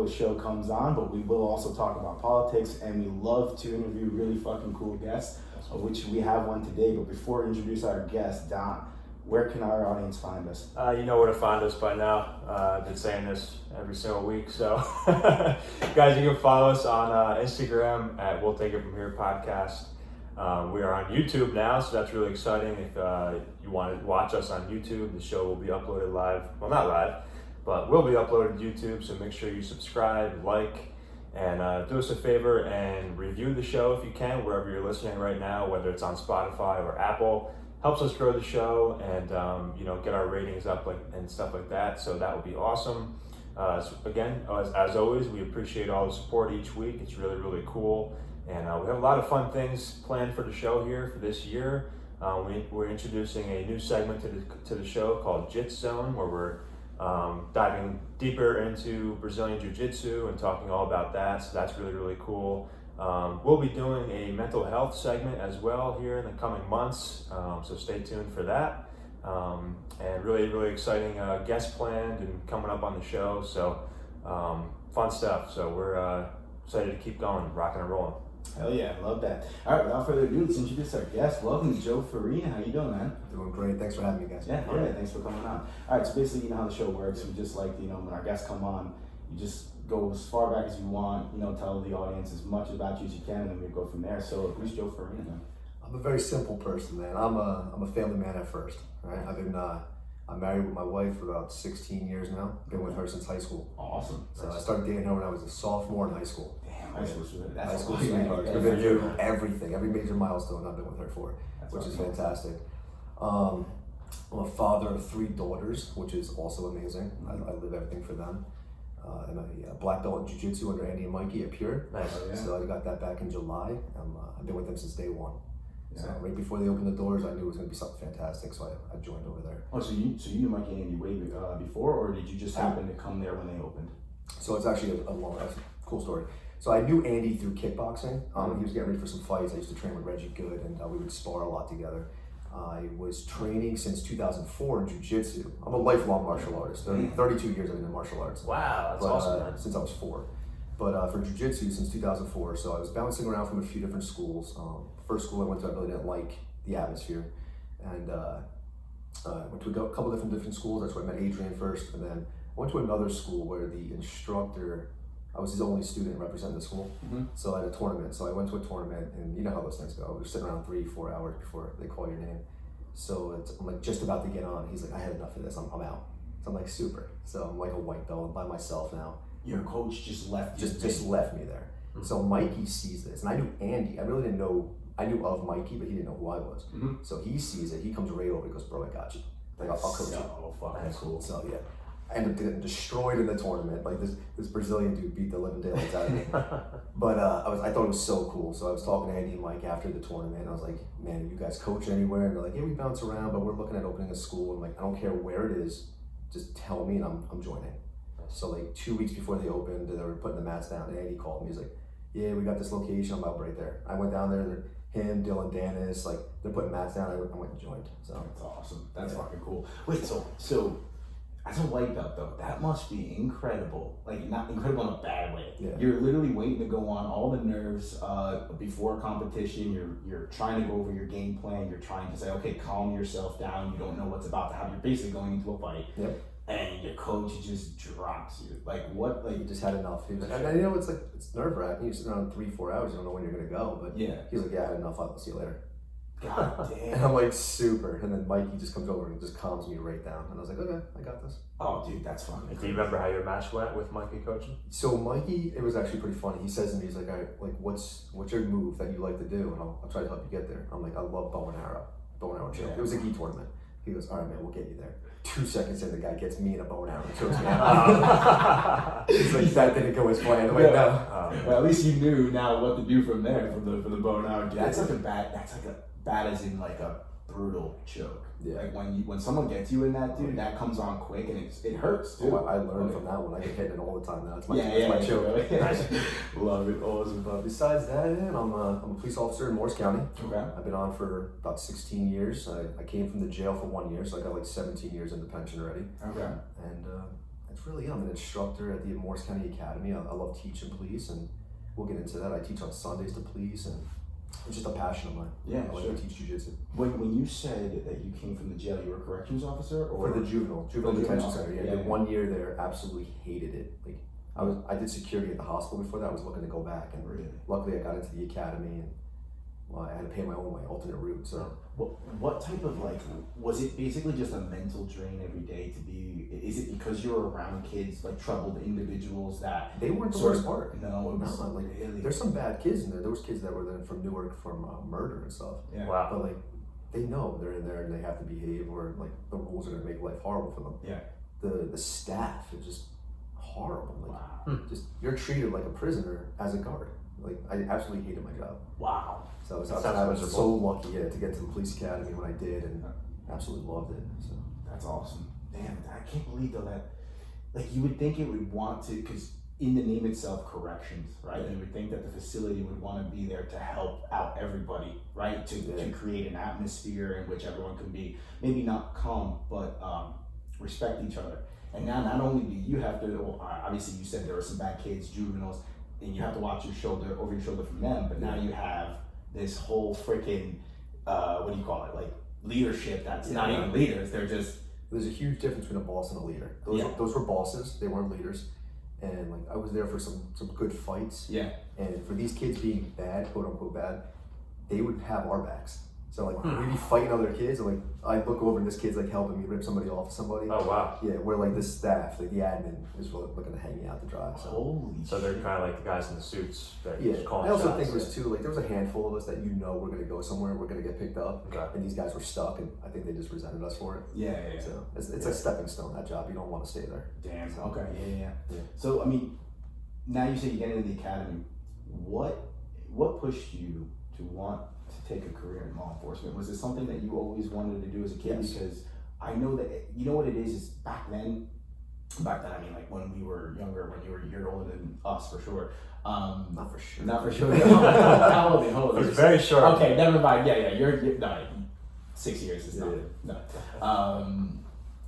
the show comes on, but we will also talk about politics, and we love to interview really fucking cool guests, of which we have one today. But before we introduce our guest, Don, where can our audience find us? You know where to find us by now. I've been saying this every single week. So, guys, you can follow us on Instagram at We'll Take It From Here podcast. We are on YouTube now, so that's really exciting. If you want to watch us on YouTube, the show will be uploaded live. Well, not live, but will be uploaded to YouTube. So make sure you subscribe, like, and do us a favor and review the show if you can, wherever you're listening right now, whether it's on Spotify or Apple. Helps us grow the show and get our ratings up and stuff like that. So that would be awesome. So again, as always, we appreciate all the support each week. It's really, really cool. And we have a lot of fun things planned for the show here for this year. We're introducing a new segment to the show called Jit Zone, where we're diving deeper into Brazilian Jiu-Jitsu and talking all about that. So that's really, really cool. We'll be doing a mental health segment as well here in the coming months, so stay tuned for that. And really, really exciting guests planned and coming up on the show, so fun stuff. So we're excited to keep going, rocking and rolling. Hell yeah, I love that. All right, without further ado, let's introduce our guest. Welcome, Joe Farina. How you doing, man? Doing great. Thanks for having me, guys. Yeah, thanks for coming on. All right, so basically, you know how the show works. We just like, when our guests come on, you just go as far back as you want, tell the audience as much about you as you can, and then we go from there. So who's Joe Farina, man? I'm a very simple person, man. I'm a family man at first, right? I'm married with my wife for about 16 years now. Been with her since high school. Awesome. So I started dating her when I was a sophomore in high school. Damn, high school's that's high school's awesome. sweetheart. We've been through everything, every major milestone I've been with her for, which is fantastic. I'm a father of 3 daughters, which is also amazing. I live everything for them. I'm a black belt in Jiu-Jitsu under Andy and Mikey at Pure. Nice. So I got that back in July. I've been with them since day one. Yeah. So right before they opened the doors, I knew it was going to be something fantastic, so I joined over there. Oh, so you knew Mikey and Andy way before, or did you just happen to come there when they opened? So it's actually a cool story. So I knew Andy through kickboxing. He was getting ready for some fights. I used to train with Reggie Good, and we would spar a lot together. I was training since 2004 in Jiu-Jitsu. I'm a lifelong martial artist. 32 years I've been in martial arts. Wow, that's awesome, man. Since I was 4. But for Jiu-Jitsu since 2004, so I was bouncing around from a few different schools. First school I went to, I really didn't like the atmosphere. And I went to a couple different schools. That's where I met Adrian first. And then I went to another school where the instructor, I was his only student representing the school. So I had a tournament. So I went to a tournament, and you know how those things go. We're sitting around 3-4 hours before they call your name. So I'm like just about to get on. He's like, I had enough of this. I'm out. So I'm like, super. So I'm like a white belt. I'm by myself now. Your coach just left you. Just left me there. So Mikey sees this, and I knew Andy. I really didn't know. I knew of Mikey, but he didn't know who I was. So he sees it. He comes right over. He goes, bro, I got you. Like I'll coach you. Oh fuck, that's cool. So yeah. I ended up getting destroyed in the tournament. Like this Brazilian dude beat the living daylights out of me. But I thought it was so cool. So I was talking to Andy and Mike after the tournament. And I was like, man, you guys coach anywhere? And they're like, yeah, we bounce around, but we're looking at opening a school. I'm like, I don't care where it is, just tell me and I'm joining. So like 2 weeks before they opened, they were putting the mats down. And Andy called me. He's like, yeah, we got this location. I'm out right there. I went down there. Him, Dylan, Dennis, like they're putting mats down. I went and joined. So that's awesome. That's fucking cool. Wait, so. As a white belt though, that must be incredible. Like not incredible in a bad way. Yeah. You're literally waiting to go on all the nerves before competition. You're trying to go over your game plan. You're trying to say, okay, calm yourself down. You don't know what's about to happen. You're basically going into a fight. Yep. And your coach just drops you. Like what? Like you just had enough. He was like, and it's nerve wracking. You're sitting around 3-4 hours. You don't know when you're gonna go. But yeah, he's like, yeah, I had enough. I'll see you later. God damn. And I'm like, super. And then Mikey just comes over and just calms me right down. And I was like, okay, I got this. Oh, dude, that's fun. Do you remember how your match went with Mikey coaching? So Mikey, it was actually pretty funny. He says to me, he's like, all right, like what's your move that you like to do? And I'll try to help you get there. I'm like, I love bow and arrow choke. Yeah. It was a gi tournament. He goes, all right, man, we'll get you there. 2 seconds in, the guy gets me in a bow and arrow and chokes me out. He's like, that didn't go as planned. I'm like, no. Well, at least you knew now what to do from there for the bow and arrow. That's like a bad as in like a brutal choke. Yeah. Like when someone gets you in that, dude, that comes on quick and it hurts too. Oh, I learned from that one. I get hit it all the time now. That's my choke. Really? Love it. Awesome. But besides that, I'm a police officer in Morris County. Okay. I've been on for about 16 years. I came from the jail for 1 year, so I got like 17 years in the pension already. Okay. And that's really it. I'm an instructor at the Morris County Academy. I love teaching police, and we'll get into that. I teach on Sundays to police, and it's just a passion of mine. Yeah, I like sure. to teach jiu-jitsu. When you said that you came from the jail, you were a corrections officer, or For the juvenile detention juvenile. center. Yeah, I did 1 year there. Absolutely hated it. Like I did security at the hospital before that. I was looking to go back, and Really? luckily I got into the academy, and I had to pay my own way, alternate route. So What type of was it basically just a mental drain every day to be? Is it because you're around kids, like troubled individuals that they weren't the sort worst of- part. No, it was like really. there's some bad kids in there. There was kids that were there from Newark from murder and stuff. Yeah. Wow. But like they know they're in there and they have to behave, or like the rules are gonna make life horrible for them. Yeah. The staff is just horrible. Like Wow. just you're treated like a prisoner as a guard. Like I absolutely hated my job. Wow. So I was That sounds so lucky, to get to the police academy when I did, and absolutely loved it. So That's awesome. Damn, I can't believe though that, you would think it would want to, because in the name itself, corrections, right? Yeah. You would think that the facility would want to be there to help out everybody, right? To create an atmosphere in which everyone can be maybe not calm, but respect each other. And now, not only do you have to, obviously, you said there were some bad kids, juveniles, and you have to watch over your shoulder from them. But now you have this whole freaking, what do you call it? Like leadership that's not even leaders. They're just. there's a huge difference between a boss and a leader. Those were bosses. They weren't leaders. And like I was there for some good fights. Yeah. And for these kids being bad, quote unquote bad, they would have our backs. So like we'd be fighting other kids, and like I'd look over and this kid's like helping me rip somebody off somebody. Oh wow. Yeah, where like the staff, like the admin, is looking to hang me out to dry. So. Holy So they're kind of like the guys in the suits that Yeah, just calling I also shots. think it was too, like there was a handful of us that we're gonna go somewhere, we're gonna get picked up, Okay. and these guys were stuck, and I think they just resented us for it. Yeah. So it's a stepping stone, that job. You don't want to stay there. Damn. So, Okay. Yeah. Yeah. So I mean, now you say you get into the academy. What pushed you to want to take a career in law enforcement? Was it something that you always wanted to do as a kid? Yes. Because I know that you know what it is back then. I mean, like when we were younger, when you were a year older than us, for sure. Not for sure. Not for sure. How old are you? It's very short. Okay, never mind. Yeah. You're no, 6 years is not. No.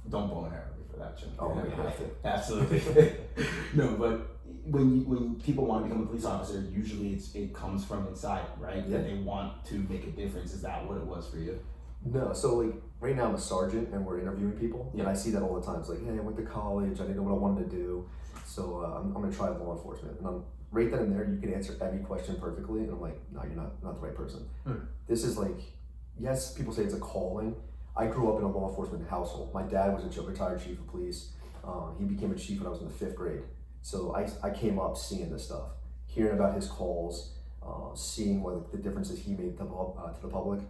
Don't bone arrow me for that, Jim. Oh, we have to. Absolutely. No, but when people want to become a police officer, usually it comes from inside, right? Yeah. That they want to make a difference. Is that what it was for you? No, so like right now I'm a sergeant and we're interviewing people, and Yeah. I see that all the time. It's like, hey, I went to college, I didn't know what I wanted to do, so I'm gonna try law enforcement. And I'm right then and there, you can answer every question perfectly, and I'm like, no, you're not the right person. This is like, yes, people say it's a calling. I grew up in a law enforcement household. My dad was a retired chief of police. He became a chief when I was in the 5th grade. So I came up seeing this stuff, hearing about his calls, seeing what the differences he made to the public,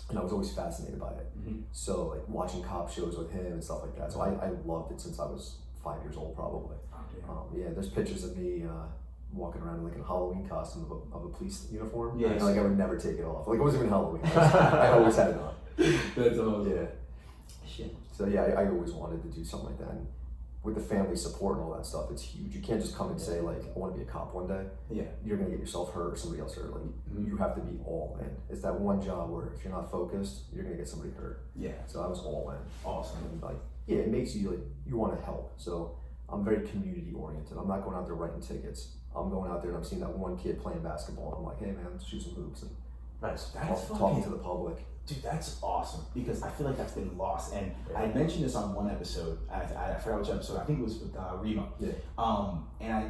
and I was always fascinated by it. Mm-hmm. So like watching cop shows with him and stuff like that. So I loved it since I was 5 years old, probably. Yeah, there's pictures of me walking around in like a Halloween costume of a police uniform. Yeah, And, like I would never take it off. Like it wasn't even Halloween. I always had it on. That's awesome. Yeah. Shit. So yeah, I always wanted to do something like that. And with the family support and all that stuff, it's huge. You can't just come and say like, I want to be a cop one day. Yeah. You're gonna get yourself hurt or somebody else hurt. Like you have to be all in. It's that one job where if you're not focused, you're gonna get somebody hurt. Yeah. So I was all in. Awesome. And like, yeah, it makes you like, you want to help. So I'm very community oriented. I'm not going out there writing tickets. I'm going out there and I'm seeing that one kid playing basketball. And I'm like, hey man, let's shoot some hoops and Nice. That's talking to the public. Dude, that's awesome because I feel like that's been lost. And I mentioned this on one episode. I forgot which episode. I think it was with Remo. Yeah.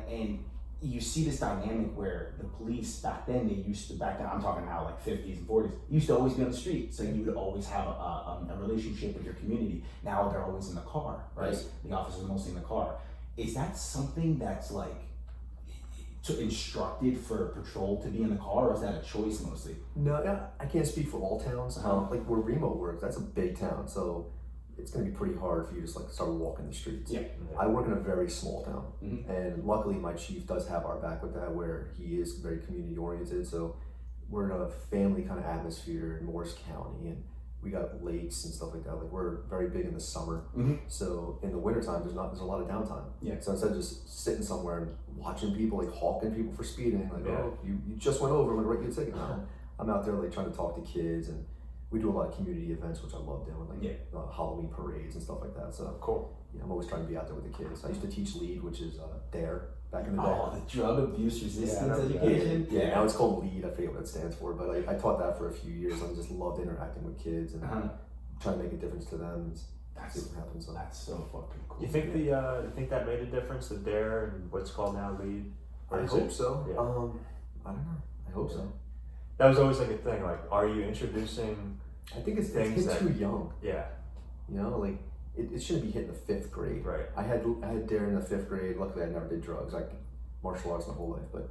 And you see this dynamic where the police back then I'm talking now like 50s and 40s, used to always be on the street. So you would always have a relationship with your community. Now they're always in the car, right? Yes. The officers are mostly in the car. Is that something that's like instructed for patrol to be in the car, or is that a choice mostly? No, yeah, I can't speak for all towns. Like where Remo works, that's a big town, so it's gonna be pretty hard for you to just like start walking the streets. Yeah. I work in a very small town, Mhm. and luckily my chief does have our back with that, where he is very community oriented. So we're in a family kind of atmosphere in Morris County, and we got lakes and stuff like that. Like we're very big in the summer, so in the wintertime there's a lot of downtime. Yeah. So instead of just sitting somewhere and watching people, like hawking people for speeding, like Yeah. oh you just went over, I'm gonna write you a ticket. No, I'm out there like trying to talk to kids, and we do a lot of community events, which I love doing, like Yeah. Halloween parades and stuff like that. So Cool. yeah, I'm always trying to be out there with the kids. I used to teach LEAD, which is DARE back in the day. Oh, the drug abuse resistance Yeah, education. yeah. Now it's called LEAD. I forget what it stands for, but I taught that for a few years. I just loved interacting with kids and trying to make a difference to them. And see what happens. So. That's so fucking cool. You think you think that made a difference, the DARE and what's called now LEAD? I hope so. Yeah. I don't know. I hope so. That was always like a thing. Like, are you introducing? I think it's things that, too young. Yeah. You know, like it shouldn't be hit in the 5th grade. Right. I had DARE in the 5th grade. Luckily, I never did drugs. Like martial arts my whole life, but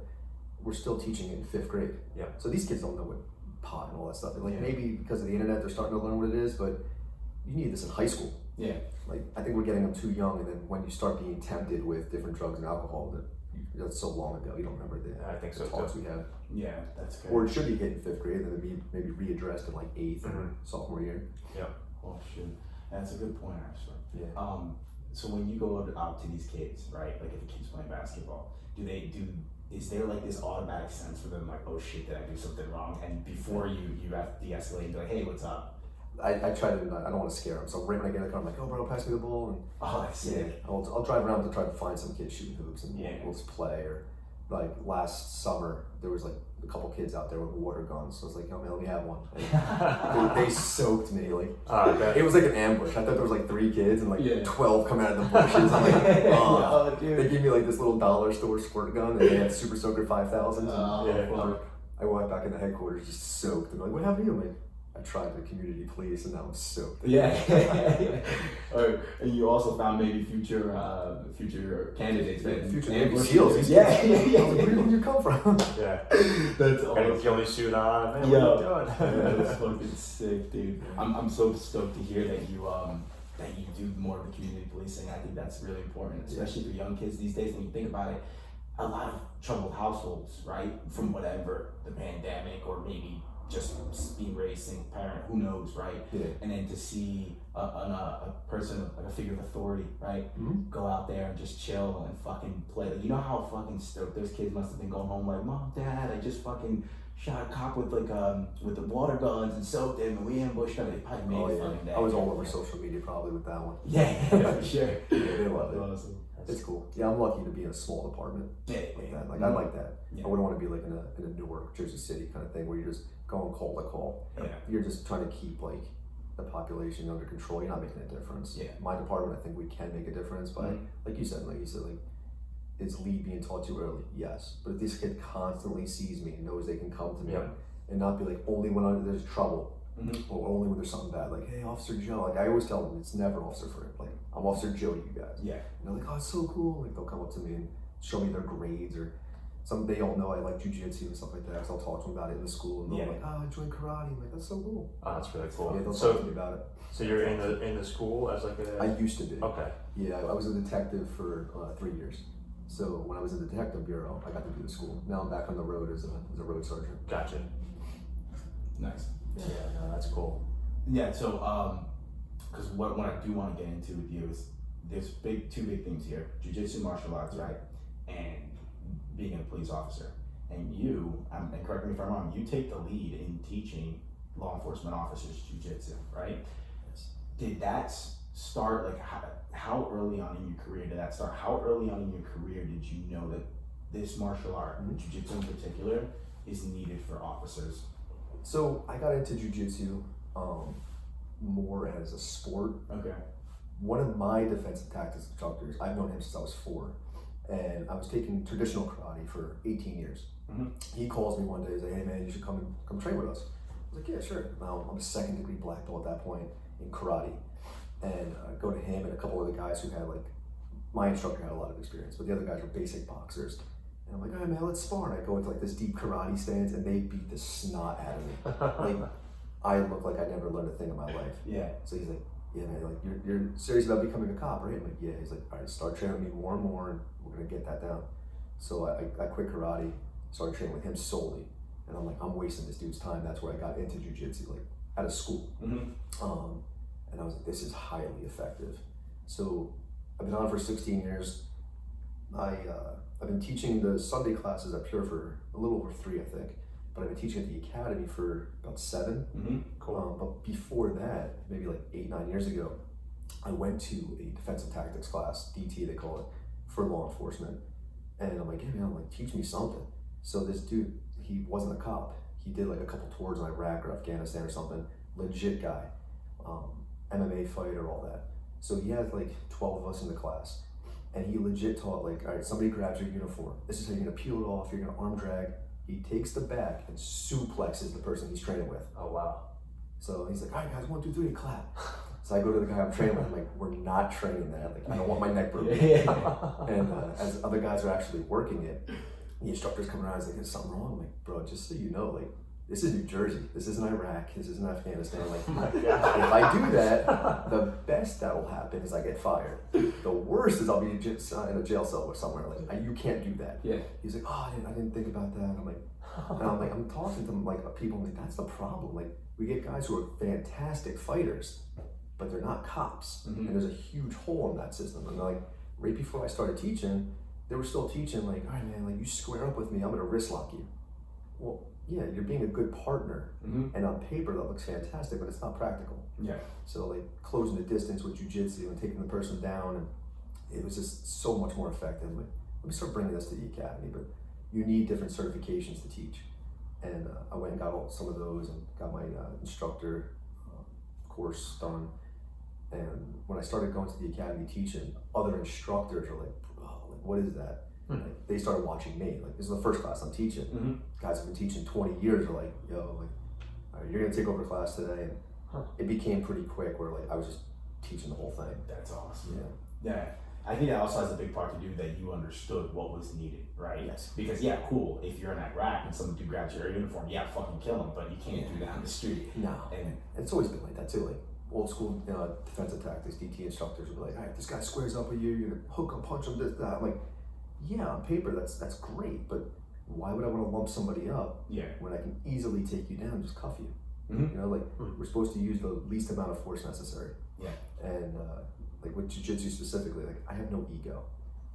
we're still teaching it in 5th grade. Yeah. So these kids don't know what pot and all that stuff. Like maybe because of the internet, they're starting to learn what it is, but you need this in high school. Yeah. Like I think we're getting them too young, and then when you start being tempted with different drugs and alcohol, that's so long ago. You don't remember I think so talks too. we had. Yeah, that's good. Or it should be hit in 5th grade, and then maybe readdressed in like 8th or sophomore year. Yeah. Oh shit, that's a good point actually. Yeah. So when you go out to these kids, right? Like if a kid's playing basketball, is there like this automatic sense for them, like, oh shit, did I do something wrong? And before you have to de-escalate and be like, hey, what's up? I try to. I don't want to scare them. So right when I get in the car, I'm like, "Oh, bro, pass me the ball." And Oh, that's sick. I'll drive around to try to find some kids shooting hoops, and Yeah. we'll just play. Or like last summer, there was like a couple kids out there with water guns. So I was like, "Oh man, let me have one." And they soaked me. Like it was like an ambush. I thought there was like 3 kids and like 12 come out of the bushes. I'm like, oh, dude. They gave me like this little dollar store squirt gun, and they had Super Soaker 5000s. I walked back in the headquarters just soaked. And like, what happened to you? I'm like, I tried the community police, and now I'm soaked. Yeah. And you also found maybe future candidates, man. Future Navy SEAls. Yeah. Where did you come from? Yeah. That's Got a awesome. ghillie suit on. Man, Yeah. what are you doing? Yeah, that's fucking sick, dude. I'm so stoked to hear that you do more of the community policing. I think that's really important, especially for young kids these days. When you think about it, a lot of troubled households, right? From whatever, the pandemic, or maybe just being raised single parent, who knows, right? Yeah. And then to see a person, like a figure of authority, right? Go out there and just chill and fucking play. Like, you know how fucking stoked those kids must have been going home like, Mom, Dad, I just fucking shot a cop with with the water guns and soaked him and we ambushed him. They probably made it fucking day. I was all over social media probably with that one. Yeah, for sure. Yeah, they love it. Awesome. It's cool. Yeah, I'm lucky to be in a small department like that. Like I like that. Yeah. I wouldn't want to be like in a Newark, Jersey City kind of thing where you're just going call to call. Yeah. You're just trying to keep like the population under control. You're not making a difference. Yeah. My department, I think we can make a difference by, like you said, is lead being taught too early? Yes. But if this kid constantly sees me and knows they can come to me and not be like only when there's trouble or only when there's something bad, like, hey, Officer Joe. Like I always tell them, it's never Officer Fred. Like I'm Officer Joe to you guys. Yeah. And they're like, oh, it's so cool. Like they'll come up to me and show me their grades or they all know I like jujitsu and stuff like that. So I'll talk to them about it in the school and they're like, oh, I joined karate. I'm like, that's so cool. Oh, that's really cool. Yeah, they'll talk to me about it. So you're in the school as like a. I used to be. Okay. Yeah, I was a detective for 3 years. So when I was in the detective bureau, I got to do the school. Now I'm back on the road as a road sergeant. Gotcha. Nice. Yeah, no, that's cool. Yeah, so because what I do want to get into with you is there's two big things here: jiu-jitsu, martial arts, right, and being a police officer. And you, and correct me if I'm wrong, you take the lead in teaching law enforcement officers jiu-jitsu, right? Yes. Did that start, like, how early on in your career did that start? How early on in your career did you know that this martial art, jiu-jitsu in particular, is needed for officers? So I got into jiu-jitsu more as a sport. Okay. One of my defensive tactics instructors, I've known him since I was 4, and I was taking traditional karate for 18 years. He calls me one day and says, hey man, you should come train with us. I was like, yeah, sure. Now I'm a 2nd degree black belt at that point in karate, and I go to him and a couple of the guys who had my instructor had a lot of experience, but the other guys were basic boxers. And I'm like, all right, man, let's spar. And I go into this deep karate stance, and they beat the snot out of me. I look like I never learned a thing in my life. Yeah. So he's like, yeah, man, you're serious about becoming a cop, right? I'm like, yeah. He's like, all right, start training me more and more, and we're gonna get that down. So I quit karate, started training with him solely, and I'm like, I'm wasting this dude's time. That's where I got into jiu-jitsu, out of school. And I was like, this is highly effective. So I've been on for 16 years. I've been teaching the Sunday classes at Pure for a little over 3, I think. but I've been teaching at the academy for about 7. Cool. But before that, maybe like 8-9 years ago, I went to a defensive tactics class, DT they call it, for law enforcement. And I'm like, yeah, man, I'm like, teach me something. So this dude, he wasn't a cop. He did like a couple tours in Iraq or Afghanistan or something. Legit guy, MMA fighter, all that. So he had like 12 of us in the class. And he legit taught like, all right, somebody grabs your uniform. This is how you're gonna peel it off, you're gonna arm drag. He takes the back and suplexes the person he's training with. Oh, wow. So he's like, all right, guys, 1, 2, 3, clap. So I go to the guy I'm training with, I'm like, we're not training that. Like, I don't want my neck broken. And as other guys are actually working it, the instructor's coming around, he's like, is something wrong? I'm like, bro, just so you know, like, this is New Jersey. This isn't Iraq. This isn't Afghanistan. Like, if I do that, the best that'll happen is I get fired. The worst is I'll be in a jail cell or somewhere. Like, you can't do that. Yeah. He's like, oh, I didn't think about that. I'm talking to them like people. I'm like, that's the problem. Like, we get guys who are fantastic fighters, but they're not cops. And there's a huge hole in that system. And like, right before I started teaching, they were still teaching like, all right, man, like you square up with me, I'm gonna wrist lock you. Well, yeah, you're being a good partner, and on paper that looks fantastic, but it's not practical. Yeah. So like closing the distance with jiu-jitsu and taking the person down, and it was just so much more effective. Like, let me start bringing this to the academy, but you need different certifications to teach. And I went and got some of those and got my instructor course done. And when I started going to the academy teaching, other instructors are like, bro, like, what is that? Like, they started watching me. Like, this is the first class I'm teaching. Guys have been teaching 20 years are like, yo, like, all right, you're gonna take over class today. And it became pretty quick where like I was just teaching the whole thing. That's awesome. Yeah. Yeah. I think that also has a big part to do that you understood what was needed, right? Yes. Because yeah, cool. If you're in Iraq and some dude grabs your uniform, yeah, fucking kill him. But you can't do that on the street. No. And it's always been like that too. Like old school defensive tactics, DT instructors would be like, all right, this guy squares up with you, you're gonna hook him, punch him, this, that. I'm like, yeah, on paper that's great, but why would I want to lump somebody up when I can easily take you down and just cuff you? You know, like we're supposed to use the least amount of force necessary. Yeah. And like with jiu-jitsu specifically, like I have no ego.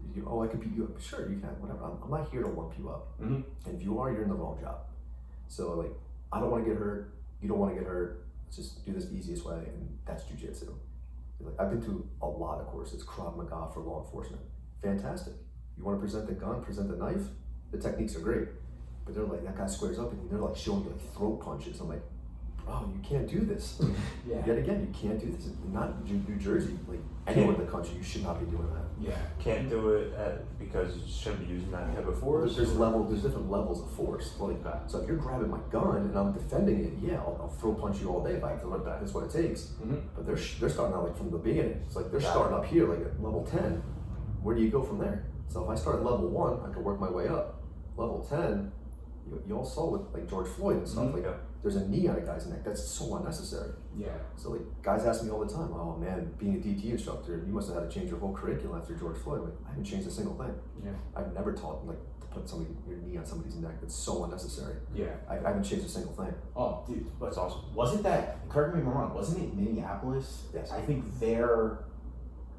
I could beat you up. Sure, you can, whatever. I'm not here to lump you up. And if you are, you're in the wrong job. So like, I don't want to get hurt. You don't want to get hurt. Let's just do this the easiest way, and that's jiu-jitsu. Like, I've been to a lot of courses, Krav Maga for law enforcement. Fantastic. You want to present the gun, present the knife, the techniques are great. But they're like, that guy squares up and they're like showing you like throat punches. I'm like, bro, you can't do this. Yet again, you can't do this. Not New Jersey, like anywhere in the country, you should not be doing that. Yeah. Can't do it because you shouldn't be using that type of force? There's different levels of force. Like, so if you're grabbing my gun and I'm defending it, yeah, I'll throw punch you all day if I feel like that's what it takes. But they're starting out like from the beginning. It's like they're starting up here, like at level 10. Where do you go from there? So if I start at level 1, I can work my way up. Level 10, you all saw with like George Floyd and stuff, like there's a knee on a guy's neck. That's so unnecessary. Yeah. So like guys ask me all the time, oh man, being a DT instructor, you must have had to change your whole curriculum after George Floyd. Like, I haven't changed a single thing. Yeah. I've never taught like to put your knee on somebody's neck. That's so unnecessary. Yeah. I haven't changed a single thing. Oh, dude, that's awesome. Wasn't that, correct me if I'm wrong, wasn't it Minneapolis? Yes. I think their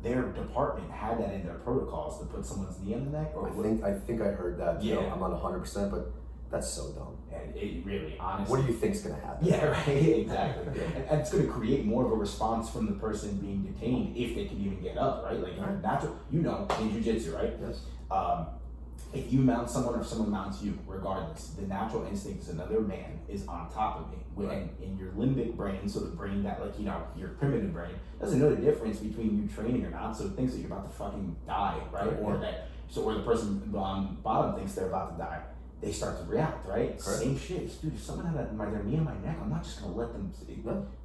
department had that in their protocols to put someone's knee on the neck. Or I think I heard that. Yeah. I'm not 100%, but that's so dumb. And it really, honestly. What do you think's gonna happen? Yeah, right. Exactly. And it's gonna create more of a response from the person being detained if they can even get up, right? Like natural, in jiu-jitsu, right? Yes. If you mount someone or someone mounts you, regardless, the natural instinct is another man is on top of me. And in your limbic brain, so the brain that your primitive brain doesn't know the difference between you training or not, so it thinks that you're about to fucking die, right? Or the person on bottom thinks they're about to die. They start to react, right? Correct. Same shit. Dude, if someone had their knee on my neck, I'm not just gonna let them.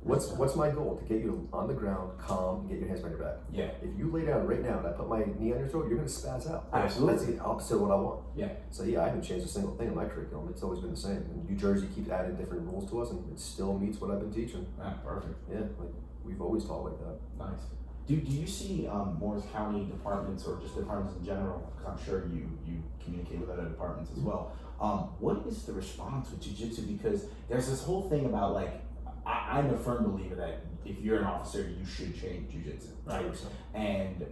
What's my goal? To get you on the ground, calm, and get your hands behind your back. Yeah. If you lay down right now and I put my knee on your throat, you're gonna spaz out. Absolutely. That's the opposite of what I want. Yeah. So I haven't changed a single thing in my curriculum. It's always been the same. And New Jersey keeps adding different rules to us, and it still meets what I've been teaching. Perfect. Yeah, like we've always taught like that. Nice. Do you see Morris County departments or just departments in general? Because I'm sure you communicate with other departments as well. What is the response with jiu-jitsu? Because there's this whole thing about I'm a firm believer that if you're an officer, you should train jiu-jitsu, right? 100%. And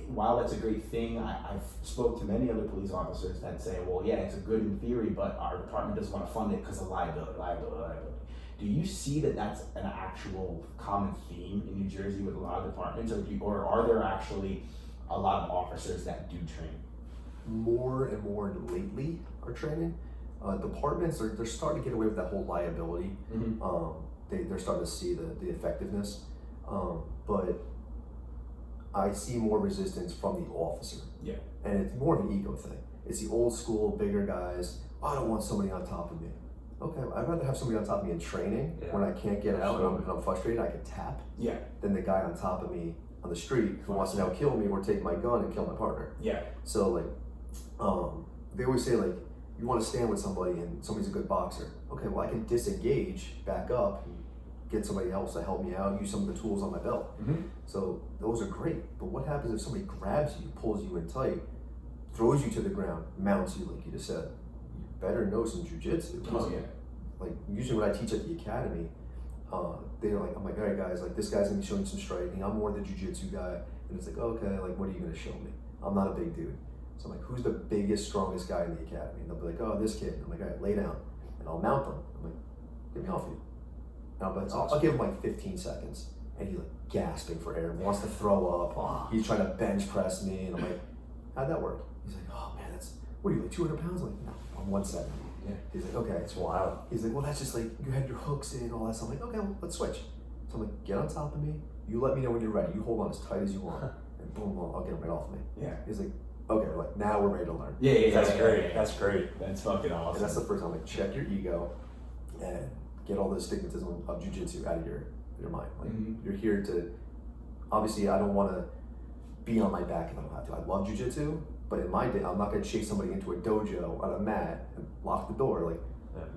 while that's a great thing, I've spoke to many other police officers that say, well, yeah, it's a good in theory, but our department doesn't want to fund it because of liability. Do you see that that's an actual common theme in New Jersey with a lot of departments, or are there actually a lot of officers that do train? More and more lately are training. Departments they're starting to get away with that whole liability. They're starting to see the effectiveness, but I see more resistance from the officer. Yeah. And it's more of an ego thing. It's the old school bigger guys. I don't want somebody on top of me. Okay, I'd rather have somebody on top of me in training when I can't get out and I'm frustrated. I can tap. Yeah. Than the guy on top of me on the street who wants to now kill me or take my gun and kill my partner. Yeah. So like, they always say like, you want to stand with somebody and somebody's a good boxer. Okay, well I can disengage, back up, and get somebody else to help me out, use some of the tools on my belt. So those are great. But what happens if somebody grabs you, pulls you in tight, throws you to the ground, mounts you like you just said? You better know some jiu-jitsu. Oh yeah. Like usually when I teach at the academy, they're like, I'm like, all right guys, like this guy's gonna be showing some striking. I'm more the jiu-jitsu guy. And it's like, okay, like what are you gonna show me? I'm not a big dude. So I'm like, who's the biggest, strongest guy in the academy? And they'll be like, oh, this kid. I'm like, all right, lay down. And I'll mount them. I'm like, get me off you. And I'll give him like 15 seconds. And he's like gasping for air, wants to throw up. He's trying to bench press me. And I'm like, how'd that work? He's like, oh man, what are you, like 200 pounds? I'm like, no, I'm 170. Yeah. He's like, okay. It's wild. He's like, well, that's just like, you had your hooks in, all that stuff. I'm like, okay, well, let's switch. So I'm like, get on top of me. You let me know when you're ready. You hold on as tight as you want. And boom, I'll get him right off me. Yeah. He's like, okay, like now we're ready to learn. Yeah. That's great. That's great. That's fucking awesome. And that's the first time, like, check your ego and get all the stigmatism of jiu-jitsu out of your mind. Like, you're here to, obviously, I don't want to be on my back if I don't have to. I love jiu-jitsu, but in my day, I'm not going to chase somebody into a dojo on a mat and lock the door. Like,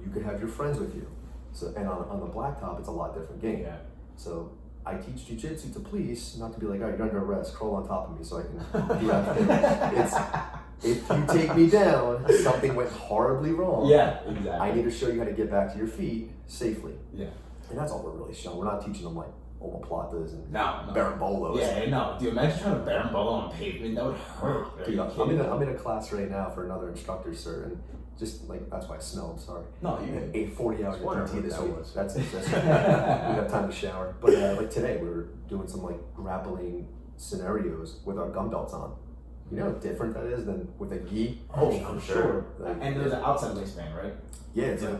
you could have your friends with you. So, and on the blacktop, it's a lot different game. Yeah. So I teach jiu-jitsu to police, not to be like, all right, you're under arrest, crawl on top of me so I can do that. It's, if you take me down, something went horribly wrong. Yeah, exactly. I need to show you how to get back to your feet safely. Yeah. And that's all we're really showing. We're not teaching them like omoplatas and No. barambolos. Yeah, no. Dude, imagine trying to berimbolo on pavement. That would hurt. Dude, I'm in a class right now for another instructor, sir, and just like, that's why I smell, I'm sorry. No, you had 840 hours of PT this week. That's it. We Yeah. have time to shower. But like today, we were doing some like grappling scenarios with our gun belts on. You know how different that is than with a gi? Oh, I'm for sure. Like, And there's an outside waistband, right? yeah, it's a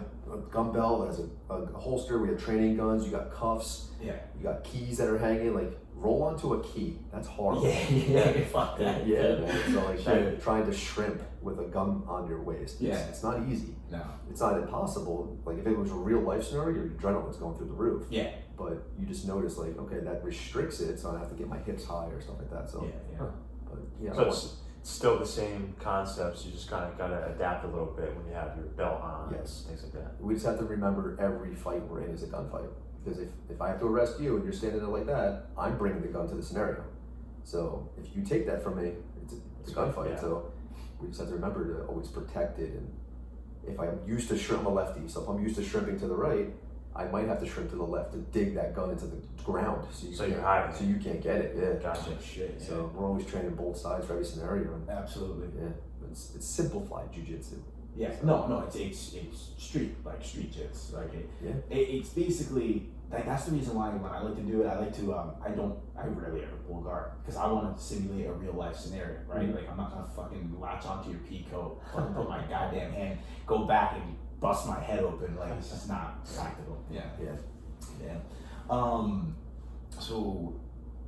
gun belt, it has a holster, we have training guns, you got cuffs, Yeah. you got keys that are hanging, like roll onto a key. That's horrible. Yeah. Fuck that. Yeah, man. So like Shit. trying to shrimp with a gun on your waist. Yeah. It's not easy. No. It's not impossible. Like if it was a real life scenario, your adrenaline's going through the roof. Yeah. But you just notice like, okay, that restricts it, so I have to get my hips high or stuff like that. So Yeah. but yeah. So it's still the same concepts. You just kind of got to adapt a little bit when you have your belt on. Yes. Things like that. We just have to remember every fight we're in is a gunfight. Because if I have to arrest you and you're standing there like that, I'm bringing the gun to the scenario. So if you take that from me, it's a gunfight. Yeah. So we just have to remember to always protect it. And if I'm used to shrimp, I'm a lefty. So if I'm used to shrimping to the right, I might have to shrimp to the left to dig that gun into the ground. So you're hiding. So you can't get it. Yeah. Gotcha. Shit. So we're always training both sides for every scenario. And Absolutely. yeah, it's simplified jiu-jitsu. Yeah. No. It's street jits. Like it's basically like that's the reason why when I like to do it, I like to I rarely ever pull guard because I want to simulate a real life scenario, right? Like I'm not gonna fucking latch onto your pea coat, fucking put my goddamn hand, go back and bust my head open. Like it's just not practical. Yeah. So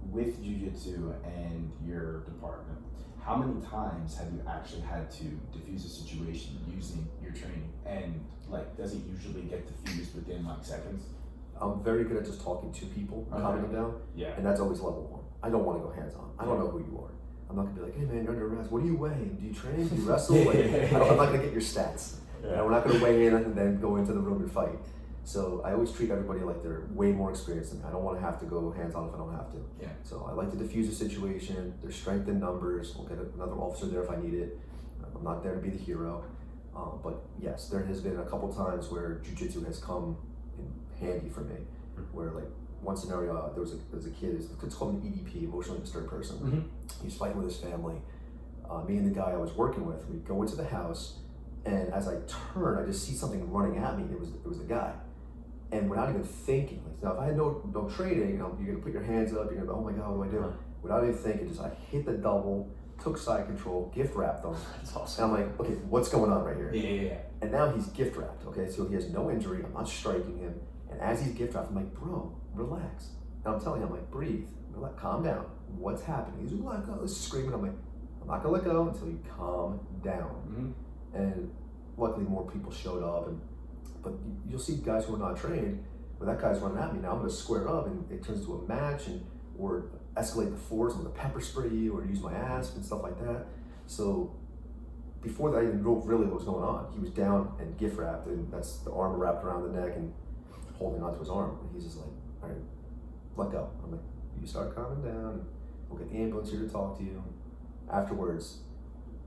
with jiu-jitsu and your department, how many times have you actually had to diffuse a situation using your training? And like, does it usually get diffused within like seconds? I'm very good at just talking to people, calming them down, Yeah. and that's always level one. I don't want to go hands on. I don't know who you are. I'm not gonna be like, hey man, you're under arrest. What do you weigh? Do you train? Do you wrestle? Like, I'm not gonna get your stats. Yeah. You know, we're not gonna weigh in and then go into the room and fight. So I always treat everybody like they're way more experienced than me. I don't want to have to go hands on if I don't have to. Yeah. So I like to diffuse a situation. There's strength in numbers. We'll get another officer there if I need it. I'm not there to be the hero. But yes, there has been a couple times where jiu-jitsu has come in handy for me. where like one scenario, there was a kid, it's called an EDP, emotionally disturbed person. Mm-hmm. He's fighting with his family. Me and the guy I was working with, we go into the house, and as I turn, I just see something running at me. It was the guy, and without even thinking, like, now if I had no training, you're gonna put your hands up, you're gonna go, oh my god, what do I do? Without even thinking, I hit the double, took side control, gift wrapped him. That's awesome. And I'm like, okay, what's going on right here? Yeah. And now he's gift wrapped, okay? So he has no injury, I'm not striking him. And as he's gift wrapped, I'm like, bro, relax. And I'm telling him, I'm like, breathe, relax, calm down. What's happening? He's like, let go, screaming. I'm like, I'm not gonna let go until you calm down. Mm-hmm. And luckily more people showed up. But you'll see guys who are not trained, where that guy's running at me, now I'm gonna square up and it turns into a match or escalate the force, I'm gonna pepper spray you or use my asp and stuff like that. So before that I even knew really what was going on, he was down and gift wrapped, and that's the arm wrapped around the neck and holding onto his arm. And he's just like, all right, let go. I'm like, you start calming down, we'll get the ambulance here to talk to you. Afterwards,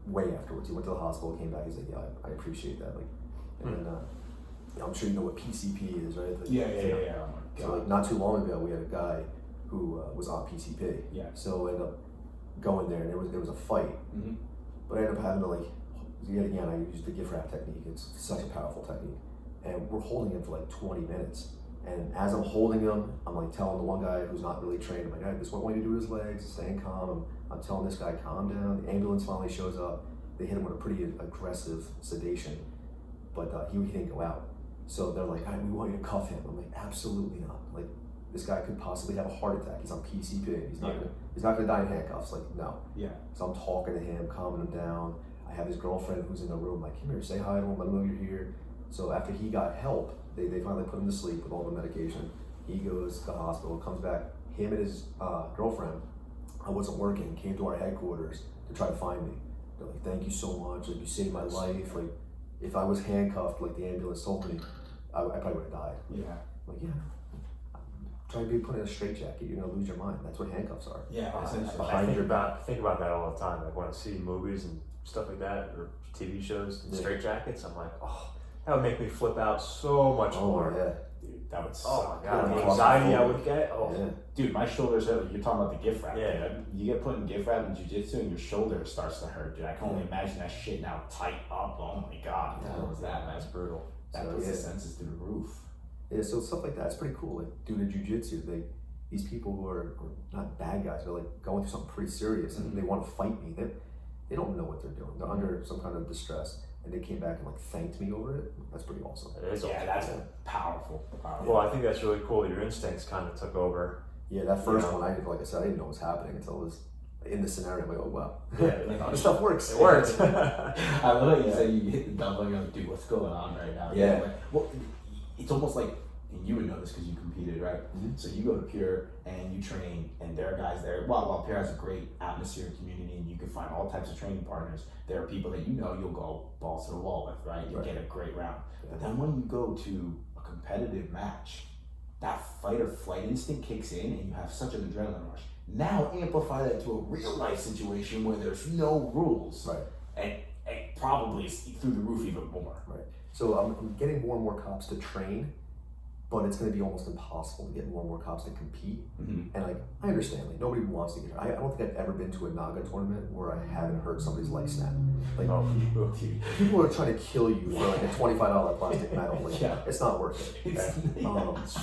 way afterwards, he went to the hospital, came back, he's like, yeah, I appreciate that. Like, and then I'm sure you know what PCP is, right? Like, Yeah. Oh my so god. like not too long ago, we had a guy who was on PCP. Yeah. So I ended up going there, and there was a fight. Mm-hmm. But I ended up having to yet again, I used the gift wrap technique. It's such a powerful technique. And we're holding him for like 20 minutes. And as I'm holding him, I'm like telling the one guy who's not really trained, I'm like, hey, this is what I want you to do with his legs, staying calm. I'm telling this guy, calm down. The ambulance finally shows up. They hit him with a pretty aggressive sedation, but he didn't go out. So they're like, all right, we want you to cuff him. I'm like, absolutely not. Like, this guy could possibly have a heart attack. He's on PCP. He's not gonna die in handcuffs. Like, no. Yeah. So I'm talking to him, calming him down. I have his girlfriend who's in the room, like, come here, say hi to him, let him know you're here. So after he got help, they finally put him to sleep with all the medication. He goes to the hospital, comes back. Him and his girlfriend, I wasn't working, came to our headquarters to try to find me. They're like, thank you so much, like, you saved my life. Like, if I was handcuffed, like the ambulance told me, I probably would have died. Yeah. Like, yeah. Try to be put in a straitjacket, you're gonna lose your mind. That's what handcuffs are. Yeah. Behind I your think about that all the time. Like when I see movies and stuff like that, or TV shows and straitjackets, I'm like, oh, that would make me flip out so much more. Yeah. Dude, that would Oh suck. my god, Yeah. the anxiety I would get. Oh, Yeah. Dude, my shoulders hurt. You're talking about the gift wrap. Yeah. Dude. You get put in gift wrap in jiu-jitsu and your shoulder starts to hurt, dude. I can only imagine that shit now tight up. Oh my god. Yeah. What was that, man? that's brutal. That So, puts the yeah. senses through the roof. Yeah, so stuff like that's pretty cool. Like, due to jujitsu, these people who are not bad guys, they're like going through something pretty serious and they want to fight me. They don't know what they're doing. They're under some kind of distress, and they came back and like thanked me over it. That's pretty awesome. It is Yeah, awesome. that's powerful. Well, I think that's really cool. Your instincts kind of took over. Yeah, that first Yeah. one, like I said, I didn't know what was happening until it was in the scenario. I'm like, oh wow, Yeah, this stuff works. It worked. I love how you say you hit the double and you're like, dude, what's going on right now? Yeah. Like, well, it's almost like, and you would know this because you competed, right? Mm-hmm. So you go to Pure and you train, and there are guys there. While Pure has a great atmosphere and community, and you can find all types of training partners, there are people that you know you'll go balls to the wall with, right? You'll get a great round. But then when you go to a competitive match, that fight or flight instinct kicks in, and you have such an adrenaline rush. Now amplify that to a real life situation where there's no rules, Right. and probably through the roof even more. Right. So I'm getting more and more cops to train, but it's going to be almost impossible to get more and more cops to compete. Mm-hmm. And like, I understand, like nobody wants to get hurt. I don't think I've ever been to a Naga tournament where I haven't heard somebody's leg snap. Like, people are trying to kill you for like a $25 plastic medal. Like, Yeah. it's not worth it. It's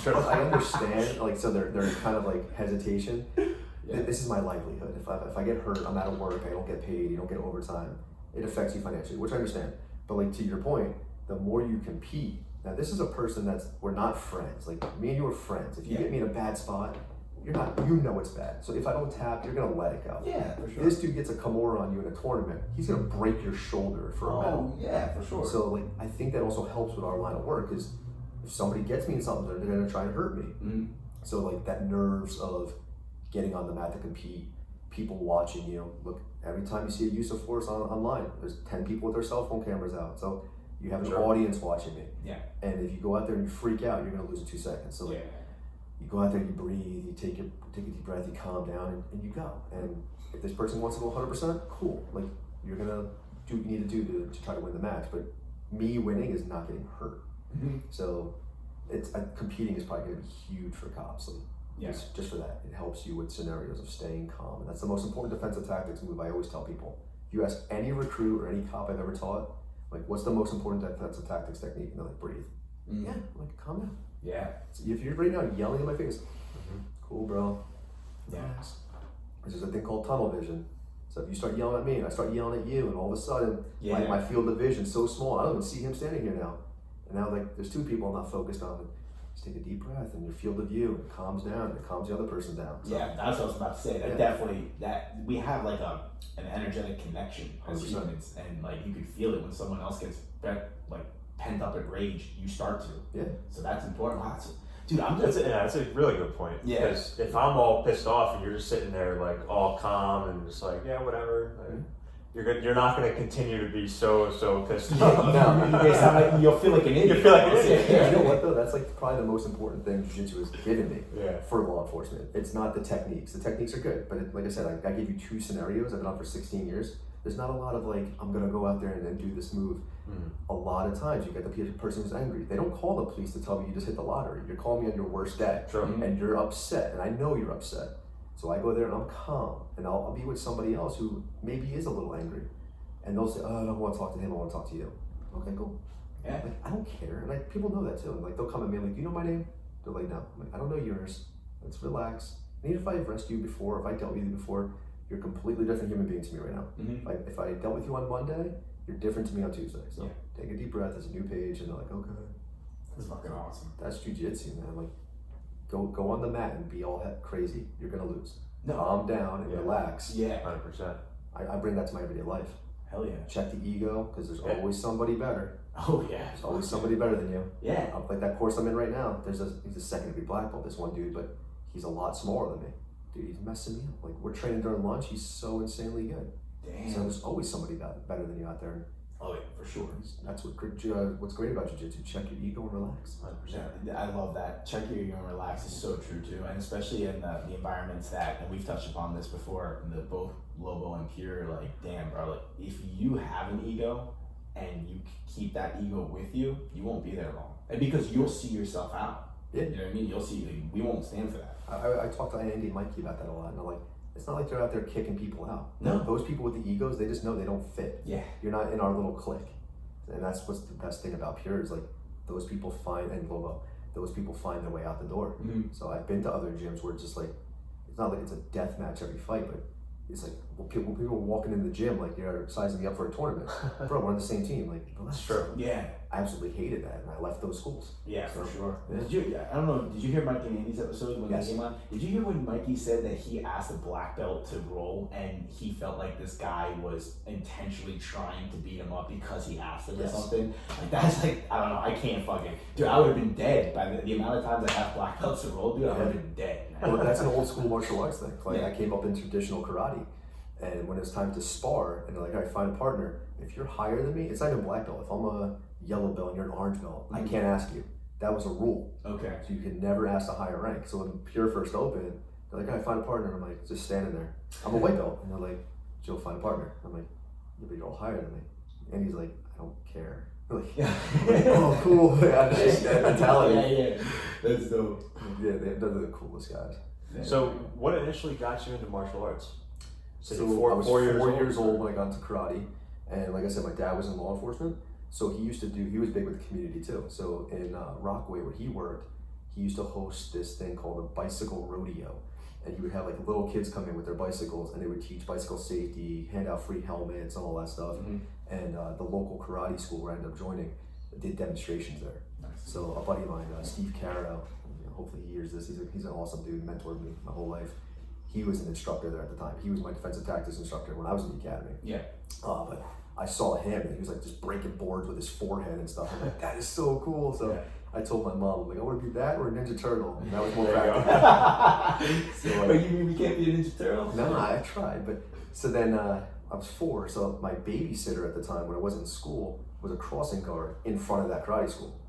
But I understand, like, so they're kind of like hesitation. Yeah. This is my livelihood. If I get hurt, I'm out of work, I don't get paid, you don't get overtime. It affects you financially, which I understand. But like, to your point, the more you compete, now this is a person we're not friends. Like, me and you are friends. If you get me in a bad spot, you know it's bad. So if I don't tap, you're gonna let it go. Yeah, for sure. This dude gets a Kimura on you in a tournament, he's gonna break your shoulder for a medal. Yeah, for sure. So like, I think that also helps with our line of work, is if somebody gets me in something, they're gonna try and hurt me. Mm-hmm. So like, that nerves of getting on the mat to compete, people watching you. Look, every time you see a use of force online, there's 10 people with their cell phone cameras out. So you have an audience watching me. Yeah. And if you go out there and you freak out, you're gonna lose in 2 seconds. So like, you go out there, you breathe, you take a deep breath, you calm down, and you go. And if this person wants to go 100%, cool. Like, you're gonna do what you need to do to try to win the match. But me winning is not getting hurt. Mm-hmm. So competing is probably going to be huge for cops. Like, just for that, it helps you with scenarios of staying calm, and that's the most important defensive tactics move. I always tell people, if you ask any recruit or any cop I've ever taught, like, what's the most important defensive tactics technique? And they're like, breathe. Yeah, like, calm down. Yeah. So if you're right now yelling in my face, cool, bro. Yeah. There's a thing called tunnel vision. So if you start yelling at me and I start yelling at you, and all of a sudden my field of vision's so small, I don't even see him standing here now. And now, like, there's two people I'm not focused on. Just take a deep breath, and your field of view, it calms down. It calms the other person down. So, yeah, that's what I was about to say. That definitely, that we have like an energetic connection as 100%. humans, and like you can feel it when someone else gets like pent up in rage. You start to. Yeah. So that's important. Dude, That's a really good point. Yeah. Because if I'm all pissed off and you're just sitting there like all calm and just like, yeah, whatever, like, you're not going to continue to be so pissed off. No. It's not like, you'll feel like an idiot. You feel like an idiot. You know what though? That's like probably the most important thing jiu-jitsu has given me for law enforcement. It's not the techniques. The techniques are good, but like I said, I gave you 2 scenarios. I've been on for 16 years. There's not a lot of like, I'm gonna go out there and then do this move. A lot of times you get the person who's angry. They don't call the police to tell me you just hit the lottery. You're calling me on your worst day. True. And you're upset, and I know you're upset. So I go there and I'm calm, and I'll be with somebody else who maybe is a little angry. And they'll say, oh, I don't want to talk to him, I want to talk to you. Okay, cool. Yeah. Like, I don't care. And like, people know that too. And like, they'll come at me like, do you know my name? They're like, no. I'm like, I don't know yours. Let's relax. And even if I've rescued you before, if I dealt with you before, you're a completely different human being to me right now. If I dealt with you on Monday, you're different to me on Tuesday. So take a deep breath. There's a new page, and they're like, okay. That's fucking awesome. That's jiu-jitsu, man. Like, go on the mat and be all crazy. You're gonna lose. No. Calm down and relax. Yeah. 100%. I bring that to my everyday life. Hell yeah. Check the ego, because there's always somebody better. Oh yeah. There's always somebody better than you. Yeah. Like that course I'm in right now, he's a second degree black belt, this one dude, but he's a lot smaller than me. Dude, he's messing me up. Like, we're training during lunch, he's so insanely good. Damn. So there's always somebody better than you out there. Oh yeah, for sure. That's what's great about jiu-jitsu. Check your ego and relax. 100%. I love that. Check your ego and relax is so true too, and especially in the environments that, and we've touched upon this before, in the both Lobo and Pure. Like, damn, bro. Like, if you have an ego and you keep that ego with you, you won't be there long, and because you'll see yourself out. Yeah. You know what I mean? You'll see. Like, we won't stand for that. I talk to Andy and Mikey about that a lot, and they're like, it's not like they're out there kicking people out. No. Those people with the egos, they just know they don't fit. Yeah. You're not in our little clique. And that's what's the best thing about Pure is, like, those people find, and Lobo, those people find their way out the door. So I've been to other gyms where it's just like, it's not like it's a death match every fight, but it's like, well, people are walking in the gym like they're sizing me up for a tournament. Bro, we're on the same team. Like, That's true. Yeah. I absolutely hated that, and I left those schools. Yeah, for sure. Yeah. I don't know, did you hear Mikey and Andy's episode when Yes. they came on? Did you hear when Mikey said that he asked a black belt to roll and he felt like this guy was intentionally trying to beat him up because he asked him or something? Like, that's like, I don't know, I can't fucking, dude, I would have been dead by the amount of times I asked black belts to roll, dude, I would have been dead. Well, that's an old school martial arts thing. Like, I came up in traditional karate, and when it's time to spar, and they're like, all right, find a partner. If you're higher than me, it's not even black belt. If I'm a yellow belt and you're an orange belt, I can't ask you. That was a rule. Okay. So you can never ask a higher rank. So when Pure first opened, they're like, all right, find a partner. I'm like, just standing there. I'm a white belt. And they're like, Joe, find a partner. I'm like, yeah, but you're all higher than me. And he's like, I don't care. Like, oh, cool. I just that mentality. Yeah. That's dope. Yeah, they're the coolest guys. So, what initially got you into martial arts? So I was 4 years old when I got into karate, and like I said, my dad was in law enforcement, so he was big with the community too. So in Rockaway, where he worked, he used to host this thing called a bicycle rodeo, and he would have like little kids come in with their bicycles, and they would teach bicycle safety, hand out free helmets, and all that stuff. And the local karate school where I ended up joining did demonstrations there. Nice. So a buddy of mine, Steve Caro, hopefully he hears this. He's an awesome dude, mentored me my whole life. He was an instructor there at the time. He was my defensive tactics instructor when I was in the academy. Yeah. But I saw him, and he was like just breaking boards with his forehead and stuff. I'm like, that is so cool. So I told my mom, I'm like, I want to be that or a Ninja Turtle. And that was more practical. So, but you mean we can't be a Ninja Turtle? No, I tried. But so then I was 4. So my babysitter at the time, when I wasn't in school, was a crossing guard in front of that karate school.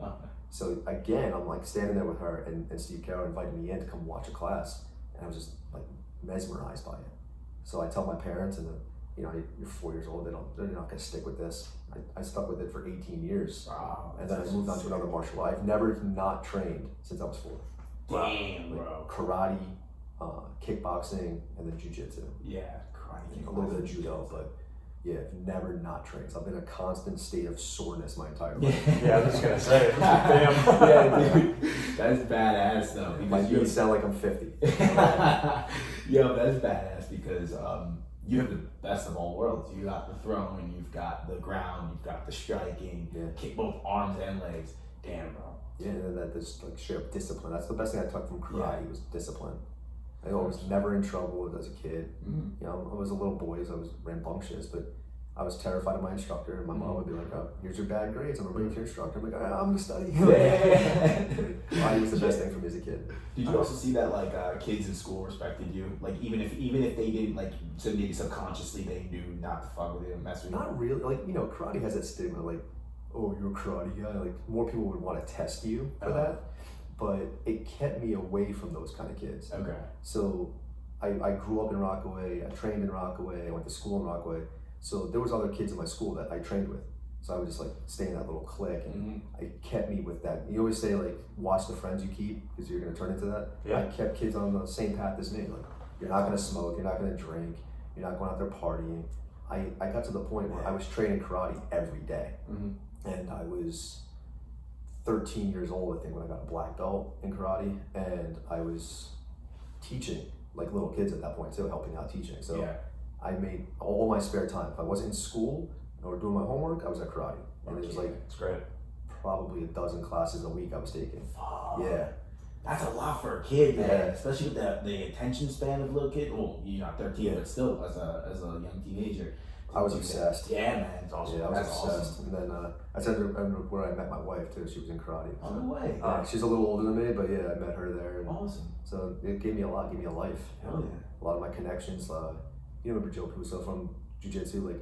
So again, I'm like standing there with her, and Steve Carroll invited me in to come watch a class, and I was just like mesmerized by it. So I tell my parents, and you're 4 years old, they're not gonna stick with this. I stuck with it for 18 years. Wow. And then I moved on to another martial art. I've never not trained since I was 4. Damn, Like, bro. karate, kickboxing, and then jiu-jitsu. Yeah, karate. A little bit of judo, but yeah, I've never not trained. So I've been in a constant state of soreness my entire life. Yeah, I was just gonna say. Damn. Yeah, dude. That's badass though. My Because knees sound like I'm 50. Yo, that's badass because you have the best of all worlds. You got the throwing, you've got the ground, you've got the striking, kick both arms and legs. Damn, bro. Yeah, and that just like straight up discipline. That's the best thing I took from karate was discipline. I was never in trouble as a kid. You know, I was a little boy, so I was rambunctious, but I was terrified of my instructor, and my mom would be like, "Oh, here's your bad grades. I'm gonna bring you to your instructor." I'm like, "I'm gonna study." Karate was the best thing for me as a kid. Did you also see that like kids in school respected you? Like even if they didn't like, so maybe subconsciously they knew not to fuck with you and mess with you. Not really. Like, you know, karate has that stigma, like, oh, you're a karate guy. Like, more people would want to test you for that. But it kept me away from those kind of kids. Okay. So I grew up in Rockaway. I trained in Rockaway. I went to school in Rockaway. So there was other kids in my school that I trained with. So I would just like stay in that little clique, and it kept me with that. You always say like, watch the friends you keep because you're gonna turn into that. Yeah. I kept kids on the same path as me. Like, you're not gonna smoke, you're not gonna drink, you're not going out there partying. I got to the point where I was training karate every day, and I was 13 years old, I think, when I got a black belt in karate, and I was teaching like little kids at that point too, helping out teaching. So I made all my spare time. If I wasn't in school or doing my homework, I was at karate. And it was like, it's great. Probably a dozen classes a week I was taking. Yeah. That's a lot for a kid, man. Yeah. Especially with the attention span of a little kid. Well, you're not 13, but still, as a young teenager. I was obsessed. Yeah, man. It's awesome. Yeah, I was That's obsessed. awesome. And then I said where I met my wife too. She was in karate. On the way. She's a little older than me, but yeah, I met her there. And Awesome. so it gave me a lot, gave me a life. Hell yeah. A lot of my connections. You remember Joe Puso from Jiu-Jitsu, like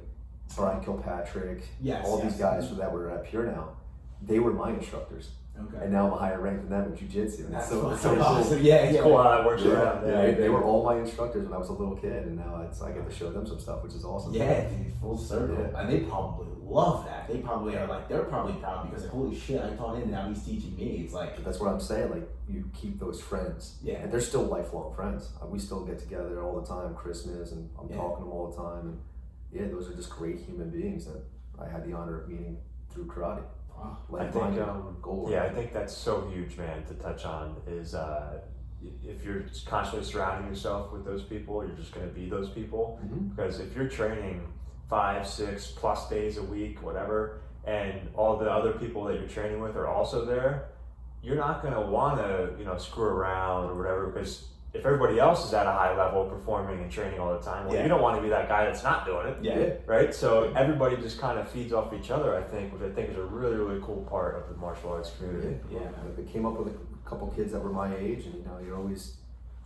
Brian Kilpatrick, Yes, all these guys that were at Pure now, they were my instructors. Okay. And now I'm a higher rank than them in Jiu-Jitsu. And That's so awesome. cool. Yeah, It's cool how that works Yeah, around. they were all my instructors when I was a little kid, and now I get to show them some stuff, which is awesome. Yeah, dude, full circle. Yeah. And they probably love that. They probably are like, they're probably proud because like, holy shit, I taught him and now he's teaching me. It's like, But that's what I'm saying, like, you keep those friends. Yeah. And they're still lifelong friends. We still get together all the time, Christmas, and I'm talking to them all the time. And yeah, those are just great human beings that I had the honor of meeting through karate. wow. I think, goal. yeah, I think that's so huge, man, to touch on is if you're constantly surrounding yourself with those people, you're just going to be those people. Because if you're training 5, 6+ days a week, whatever, and all the other people that you're training with are also there, you're not going to want to, screw around or whatever, because if everybody else is at a high level performing and training all the time, well, you don't want to be that guy that's not doing it. Yeah. Right? So everybody just kind of feeds off each other, I think, which I think is a really, really cool part of the martial arts community. Yeah. I came up with a couple kids that were my age, and you're always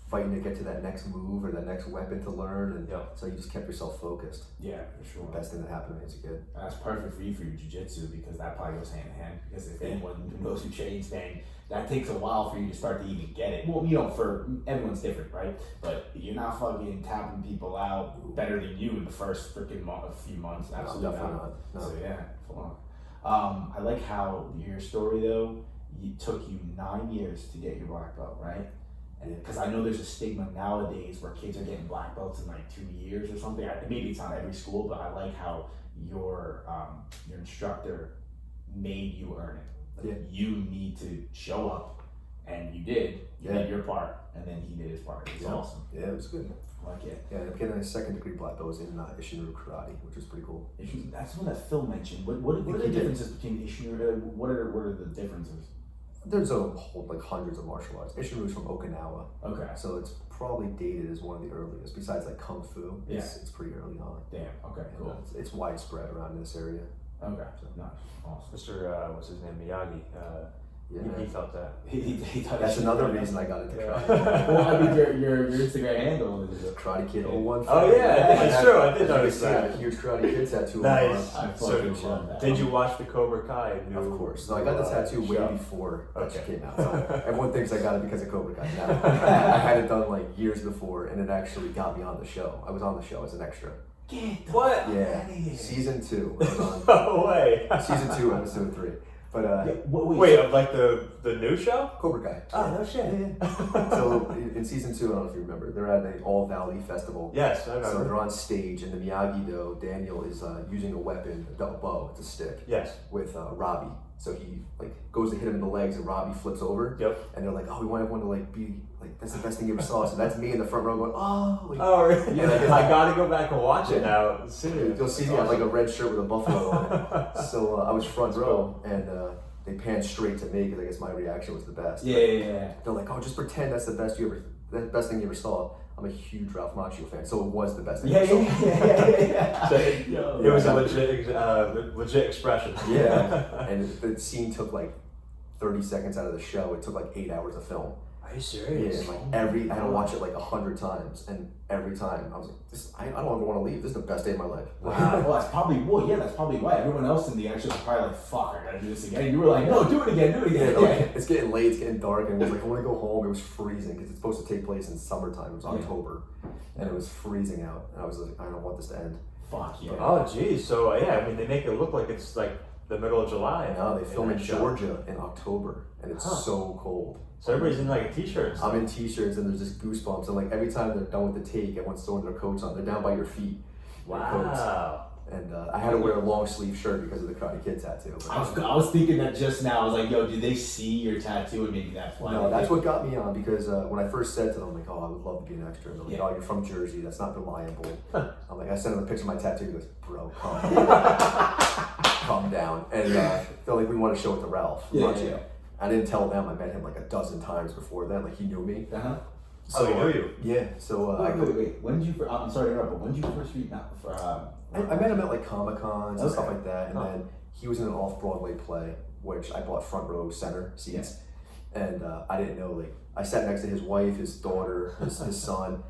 fighting to get to that next move or that next weapon to learn, and so you just kept yourself focused. Yeah, for sure. The best thing that happened to me as a kid. That's perfect for you for your jiu-jitsu because that probably goes hand in hand. Because if anyone knows who trains, then that takes a while for you to start to even get it. Well, for everyone's different, right? But you're not fucking tapping people out better than you in the first freaking few months. Absolutely not. No. So yeah, full on. I like how your story though. It took you 9 years to get your black belt, right? Because I know there's a stigma nowadays where kids are getting black belts in like 2 years or something. Maybe it's not every school, but I like how your instructor made you earn it. Like you need to show up, and you did. You did your part, and then he did his part. It's awesome. Yeah, it was good. I like it. Yeah, I'm getting a second-degree black belt in Ishinru Karate, which was pretty cool. That's one that Phil mentioned. What are the differences between Ishinru? What are the differences? There's a whole, hundreds of martial arts. Ishinru is from Okinawa. Okay. So it's probably dated as one of the earliest. Besides Kung Fu, it's pretty early on. Damn. Okay. Cool. It's widespread around this area. Okay. Nice. Awesome. Mr. What's his name? Miyagi. He felt that. He thought That's another reason I got into karate. Well, I mean, your Instagram handle is Karate Kid 01. Oh yeah, that's true. I did notice I that. have a huge Karate Kid tattoo. Nice. I So fucking love that. did you watch the Cobra Kai? Of course. So I got the tattoo way show. before that Okay. came out. So everyone thinks I got it because of Cobra Kai. No, I had it done years before, and it actually got me on the show. I was on the show as an extra. Get the What? fuck Yeah, outta here. season 2. I was on No way. season 2, episode 3. But Wait, of like the new show? Cobra Kai. Oh, no shit. Yeah. So in season 2, I don't know if you remember, they're at an All Valley festival. Yes, I So remember. they're on stage, and the Miyagi-Do, Daniel, is using a weapon, a bow, it's a stick, Yes. with Robbie. So he like goes to hit him in the legs, and Robbie flips over. Yep. And they're like, oh, we want everyone to like be like, that's the best thing you ever saw. So that's me in the front row going, oh. Like, Oh, really? Yeah, like, I gotta go back and watch it now. Seriously. you'll see me have like a red shirt with a buffalo on it. So I was front row, and they panned straight to me because I guess my reaction was the best. Yeah. They're like, oh, just pretend that's the best thing you ever saw. I'm a huge Ralph Macchio fan, so it was the best thing I ever saw. So it was a legit expression. Yeah, and the scene took like 30 seconds out of the show. It took like 8 hours of film. Are you serious? Yeah, and like I had to watch it like 100 times, and every time I was like, I don't ever want to leave. This is the best day of my life. Wow. Well, that's probably why everyone else in the extras was probably like, fuck, I gotta do this again. You were like, no, do it again. Yeah, like, it's getting late, it's getting dark, and it was like, I want to go home. It was freezing because it's supposed to take place in summertime. It was October, and it was freezing out. And I was like, I don't want this to end. Fuck yeah. Oh, geez. So, yeah, I mean, they make it look like it's like the middle of July. Now they film in that show. Georgia in October, and it's so cold. So everybody's in like a t-shirt. I'm in t-shirts, and there's just goosebumps. And like every time they're done with the take, everyone's throwing their coats on. They're down by your feet. Their coats. Wow. And I had to wear a long sleeve shirt because of the Karate Kid tattoo. I was thinking that just now. I was like, yo, did they see your tattoo and maybe that's why? No, that's what got me on, because when I first said to them, like, oh, I would love to be an extra. And they're like, Yeah. oh, you're from Jersey. That's not reliable. I'm like, I sent them a picture of my tattoo. He goes, bro, calm down. And they're like, we want to show it to Ralph. Yeah. I didn't tell them. I met him like a dozen times before then. Like, he knew me. Uh-huh. So he knew you? Yeah. So Wait. When did you? I'm sorry to interrupt, but when did you first meet? I met him at like Comic-Cons and stuff Okay. like that, and then he was in an off-Broadway play, which I bought front row center seats, and I didn't know, like, I sat next to his wife, his daughter, his son.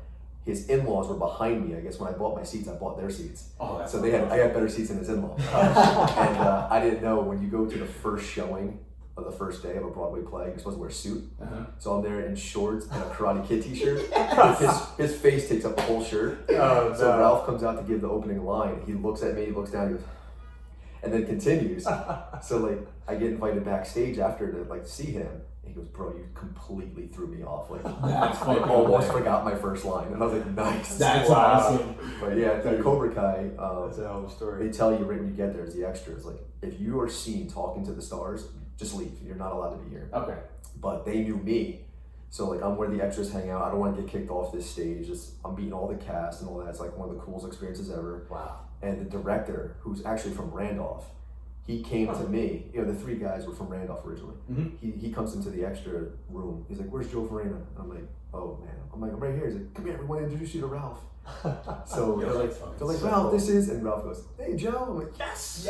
His in-laws were behind me. I guess when I bought my seats, I bought their seats. Oh, that's so I had better seats than his in-laws. And I didn't know, when you go to the first showing of the first day of a Broadway play, you're supposed to wear a suit. Uh-huh. So I'm there in shorts and a Karate Kid t-shirt. his face takes up the whole shirt. Oh, So no. Ralph comes out to give the opening line. He looks at me, he looks down, he goes, and then continues. So like, I get invited backstage after to like see him. And he goes, bro, you completely threw me off. Like, That's I fucking almost hilarious. forgot my first line. And I was like, nice. That's Wow. awesome. But yeah, at Cobra Kai, That's a hell of a story. they tell you right when you get there, as the extras, like, if you are seen talking to the stars, just leave. You're not allowed to be here. Okay. But they knew me. So like, I'm where the extras hang out. I don't want to get kicked off this stage. I'm beating all the cast and all that. It's like one of the coolest experiences ever. Wow. And the director, who's actually from Randolph, he came to me. You know, the three guys were from Randolph originally. Mm-hmm. He comes into the extra room. He's like, "Where's Joe Farina?" And I'm like, "Oh man." I'm like, "I'm right here." He's like, "Come here. We want to introduce you to Ralph." So Yo, they're that's fucking like, so "Ralph, cool. this is," and Ralph goes, "Hey, Joe." I'm like, "Yes."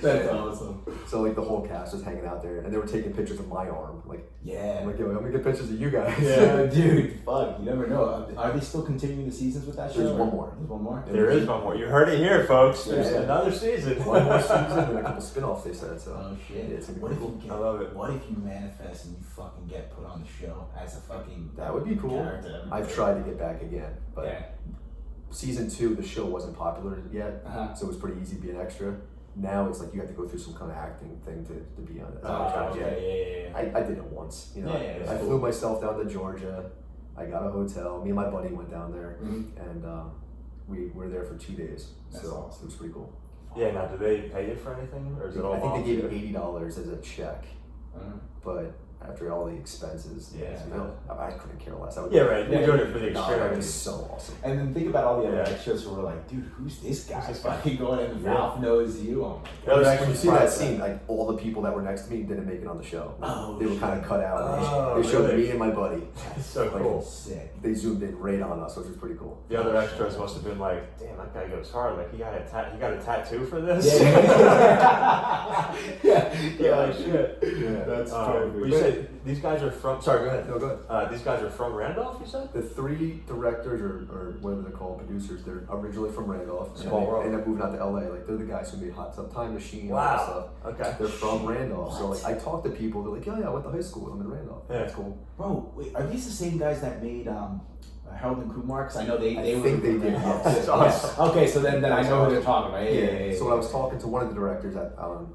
That's awesome. So like the whole cast was hanging out there, and they were taking pictures of my arm. Like, Yeah. I'm like, "Yo, let me get pictures of you guys." Yeah, dude. Fuck, you never know. Are they still continuing the seasons with that show? There's one more. There's one more. There is one more. You heard it here, folks. There's Yeah. another season. One more season and a couple spin-offs, they said. So Oh shit! yeah, it's gonna be What if cool. you get? I love it. What if you manifest and you fucking get put on the show as a fucking? That would be cool. Character? I've tried to get back again, but Yeah. season 2, the show wasn't popular yet, Uh-huh. so it was pretty easy to be an extra. Now it's like you have to go through some kind of acting thing to be on it. Oh, okay. Yeah. I did it once. You know, Yeah, it's I cool. flew myself down to Georgia. I got a hotel. Me and my buddy went down there, Mhm. and we were there for 2 days. That's so awesome. it was pretty cool. Yeah, now do they pay you for anything? Or is it all I think they gave me volunteer? $80 as a check, Uh-huh. but after all the expenses, Yeah. you know, I couldn't care less. I would Yeah, right. You're Yeah. doing it for the No, that was experience. so awesome. And then think about all the other Yeah. extras who were like, dude, who's this guy? Who's this guy? Fucking going in. Yeah. Ralph knows you. Oh my Yeah, god. they're When actually you see that surprised scene, like all the people that were next to me didn't make it on the show. Oh, They were kind of cut out. Oh, They showed really? me and my buddy. It's so Like, cool. Sick. They zoomed in right on us, which was pretty cool. The other extras must have been like, damn, that guy goes hard. Like, he got a tattoo for this? Yeah. Like, shit. Yeah. That's But perfect. you said these guys are from, sorry, go ahead. No, go ahead. These guys are from Randolph, you said? The 3 directors or whatever they're called, producers, they're originally from Randolph. Small and world. they ended up moving out to LA. Like, they're the guys who made Hot Tub Time Machine and all Wow. that stuff. Okay. They're from Randolph. So like, I talk to people, they're like, yeah, I went to high school with them in Randolph. Yeah. That's cool. Bro, wait, are these the same guys that made Harold and Kumar? Because I know they I were. think they did. Oh, Yes. shit. Awesome. Yeah. Okay, so then I That's know who awesome. they're talking about. Yeah. So when I was talking to one of the directors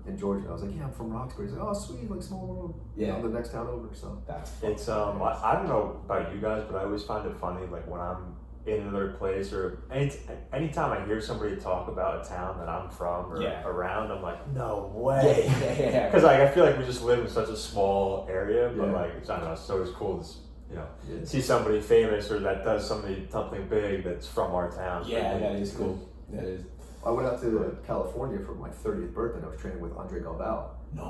in Georgia, I was like, yeah, I'm from Roxbury. He's like, oh, sweet, like small world. Yeah. I'm the next town over. So That's It's I don't know about you guys, but I always find it funny, like when I'm in another place or anytime I hear somebody talk about a town that I'm from or around, I'm like, no way. Yeah. Because like I feel like we just live in such a small area, but Yeah. like I don't know, it's always cool to yeah. see somebody famous or that does something big that's from our town. Yeah, that is cool. That is. I went out to California for my 30th birthday and I was training with Andre Galvao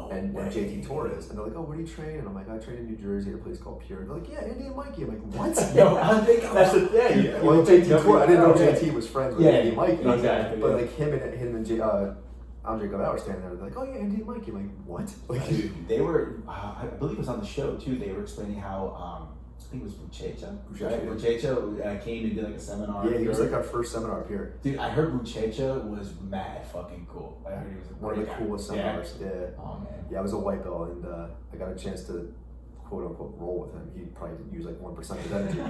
and JT Torres. And they're like, oh, where do you train? And I'm like, I train in New Jersey at a place called Pure. They're like, yeah, Andy and Mikey. I'm like, what? Yo, Andre Galvao. That's the thing. Well, JT Torres, I didn't know Yeah. JT was friends with Yeah, Andy and Mikey. exactly, But yeah. like him and Andre Galvao were standing there. They're like, oh yeah, Andy and Mikey. I'm like, what? Like, Dude, they were, I believe it was on the show too, they were explaining how, I think it was Buchecha. Buchecha. Buchecha came and did like a seminar. yeah, he was like our first seminar up here. Dude, I heard Buchecha was mad fucking cool. I heard he was a One of the great guy. coolest seminars. Yeah. Oh man. Yeah, I was a white belt and I got a chance to quote unquote roll with him. He probably didn't use like 1% of his energy.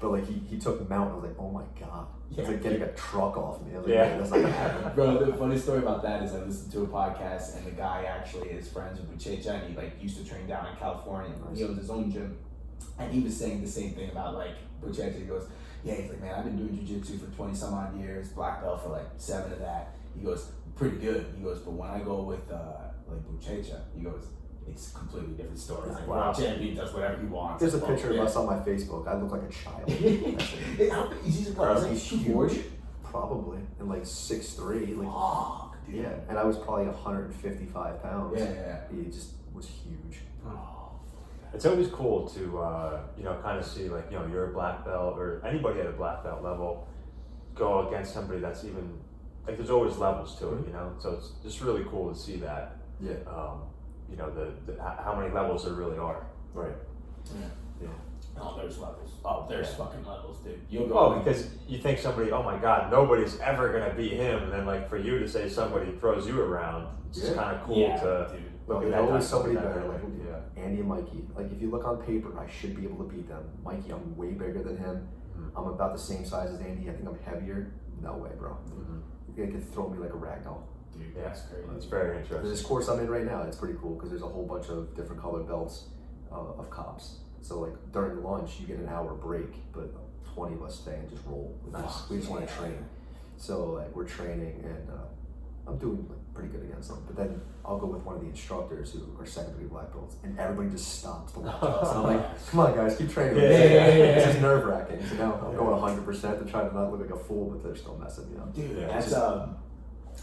But like he took the mount and I was like, oh my god. It's like getting a truck off me. I was like, Yeah. that's not gonna happen. Bro, the funny story about that is I listened to a podcast and the guy actually is friends with Buchecha and he like used to train down in California. Nice. He owns his own gym. And he was saying the same thing about like Buchecha. He goes, yeah, he's like, man, I've been doing jiu-jitsu for 20 some odd years, black belt for like 7 of that. He goes, pretty good. He goes, but when I go with like Buchecha, he goes, it's a completely different story. It's like, Wow. wow, champion does whatever he wants. There's a Like, picture yeah. of us on my Facebook. I look like a child. He's what, He's huge? Probably. And like 6'3". Like, Fuck, dude. yeah. And I was probably 155 pounds. Yeah. He just was huge. It's always cool to kind of see like you're a black belt or anybody at a black belt level go against somebody that's even like there's always levels to it, so it's just really cool to see that. Yeah. The how many levels there really are. Right. Yeah. Oh, there's levels. Oh, there's fucking levels, dude. You'll go. Oh, because you think somebody, oh my God, nobody's ever gonna beat him, and then like for you to say somebody throws you around, it's just kind of cool to dude. look at There's that. always somebody that better. way. Like Andy and Mikey. Like if you look on paper, I should be able to beat them. Mikey, I'm way bigger than him. I'm about the same size as Andy. I think I'm heavier. No way, bro. You could throw me like a rag doll. Dude, Yeah, that's crazy. It's very interesting. This course I'm in right now, it's pretty cool because there's a whole bunch of different colored belts of cops. So like during lunch, you get an hour break, but 20 of us stay and just roll. We just want to train. So like we're training and I'm doing like pretty good against them. But then I'll go with one of the instructors who are second-degree black belts, and everybody just stops to watch us. And I'm like, come on guys, keep training. Yeah. This is nerve-wracking. So now I'm going 100% to try to not look like a fool, but they're still messing me up. Dude, Yeah,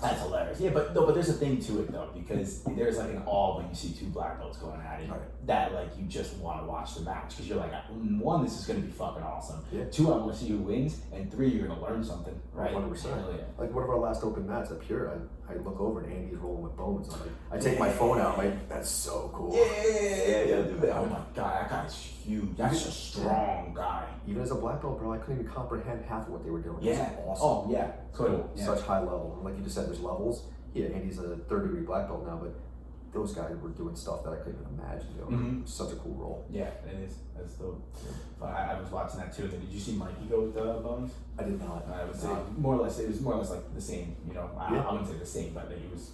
that's hilarious. Yeah, but there's a thing to it though, because there's like an awe when you see 2 black belts going at it. Right. That like you just want to watch the match because you're like, 1, this is gonna be fucking awesome. Yeah. 2, I want to see who wins, and 3, you're gonna learn something, right? 100%. Hell yeah. Like one of our last open mats up here, I look over and Andy's rolling with bones. I'm like, I take my phone out. I'm like, that's so cool. Yeah, dude. Oh my god, that guy's huge. That's a strong guy. Even as a black belt, bro, I couldn't even comprehend half of what they were doing. Yeah. It was awesome. Oh yeah. Cool. Yeah. Such high level. And like you just said, there's levels. Yeah, Andy's a 3rd-degree black belt now, but those guys were doing stuff that I couldn't even imagine doing. Such a cool role. Yeah, it is. That's dope. But I was watching that too. Did you see Mikey go with Bones? I did not. I would say more or less. It was more or less like the same. I wouldn't say the same, but that he was,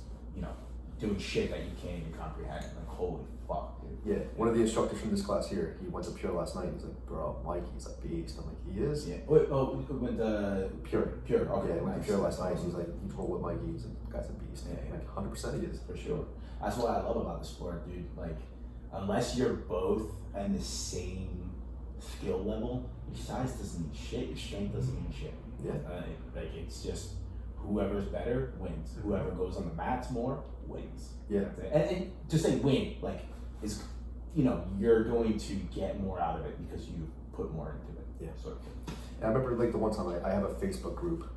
doing shit that you can't even comprehend. Like holy fuck, dude. Yeah, one of the instructors from this class here, he went to Pure last night. He's like, bro, Mikey's a beast. I'm like, he is? Yeah. Wait. Oh, went to Pure. Pure. Okay. Yeah, went to nice. Pure last night. He's like, he's rolled with Mikey. He's like, the guy's a beast. Yeah, Like 100% he is. For sure. That's what I love about the sport, dude. Like, unless you're both in the same skill level, your size doesn't mean shit. Your strength doesn't mean shit. Yeah. Like it's just whoever's better wins. Whoever goes on the mats more wins. Yeah. That's it. And to say win, like, is you're going to get more out of it because you put more into it. Yeah. Sort of. I remember like the one time I have a Facebook group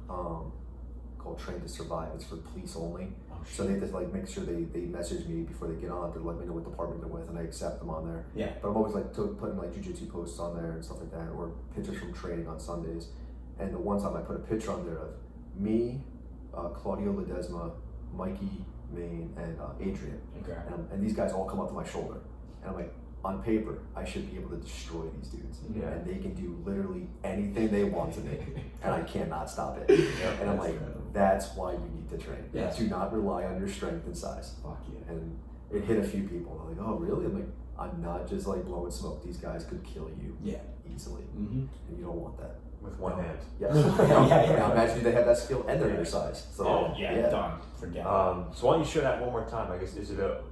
called Train to Survive. It's for police only. Oh, So they just like make sure they message me before they get on to let me know what department they're with, and I accept them on there. Yeah. But I'm always like putting like jiu-jitsu posts on there and stuff like that, or pictures from training on Sundays. And the one time I put a picture on there of me, Claudio Ledesma, Mikey Maine, and Adrian. Okay. And these guys all come up to my shoulder. And I'm like, on paper, I should be able to destroy these dudes. Yeah. And they can do literally anything they want to me, and I cannot stop it. And I'm like, that's why you need to train. Yeah. Do not rely on your strength and size. Fuck yeah. And it hit a few people. They're like, oh, really? I'm like, I'm not just like blowing smoke. These guys could kill you easily. And you don't want that. With one hand. Yes. Yeah. Now imagine they have that skill and they're your size. So, Done. Forget it. So why don't you share that one more time? I guess, is it a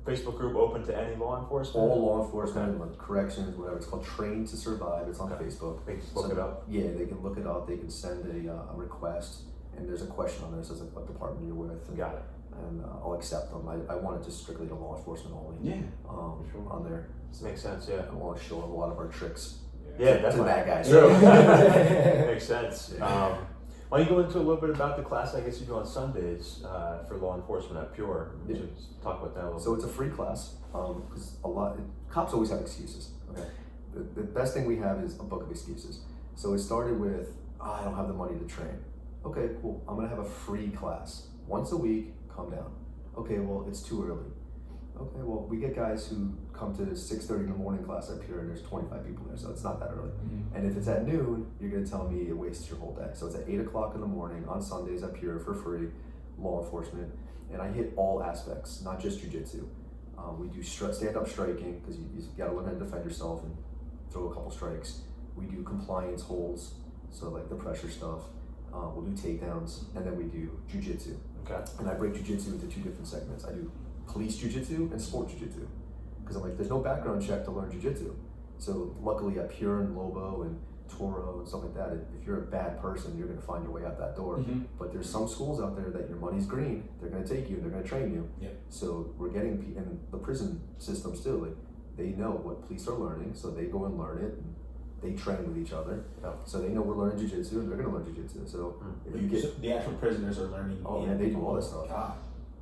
Facebook group open to any law enforcement? all law enforcement, like corrections, whatever. It's called Train to Survive. It's on Facebook. They can look it up. Yeah, they can look it up. They can send a request, and there's a question on there that says like what department you're with. And, Got it. And I'll accept them. I want it just strictly to law enforcement only. Yeah. Sure. On there. Makes sense, yeah. I want to show a lot of our tricks. Yeah, to definitely. bad guys. True. Makes sense. Why don't you go into a little bit about the class I guess you do on Sundays for law enforcement at Pure? Just talk about that a little So it's a free class because cops always have excuses. Okay, the best thing we have is a book of excuses. So it started with I don't have the money to train. Okay, cool. I'm gonna have a free class once a week. Calm down. Okay, well it's too early. Okay, well we get guys who come to 6:30 in the morning class at Pure and there's 25 people there, so it's not that early. And if it's at noon, you're gonna tell me it wastes your whole day. So it's at 8 o'clock in the morning on Sundays at Pure for free, law enforcement, and I hit all aspects, not just jiu-jitsu. We do stand-up striking because you gotta learn how to defend yourself and throw a couple strikes. We do compliance holds, so like the pressure stuff. We'll do takedowns, and then we do jiu-jitsu. Okay. And I break jiu-jitsu into two different segments. I do police jiu-jitsu and sport jiu-jitsu. Because I'm like, there's no background check to learn jiu-jitsu. So luckily at Pure and Lobo and Toro and stuff like that, if you're a bad person, you're gonna find your way out that door. But there's some schools out there that your money's green, they're gonna take you and they're gonna train you. So we're getting, and the prison systems too, like they know what police are learning, so they go and learn it, and they train with each other. So they know we're learning jiu-jitsu and they're gonna learn jiu-jitsu. So if you get, the actual prisoners are learning. oh man, they do all this stuff. God.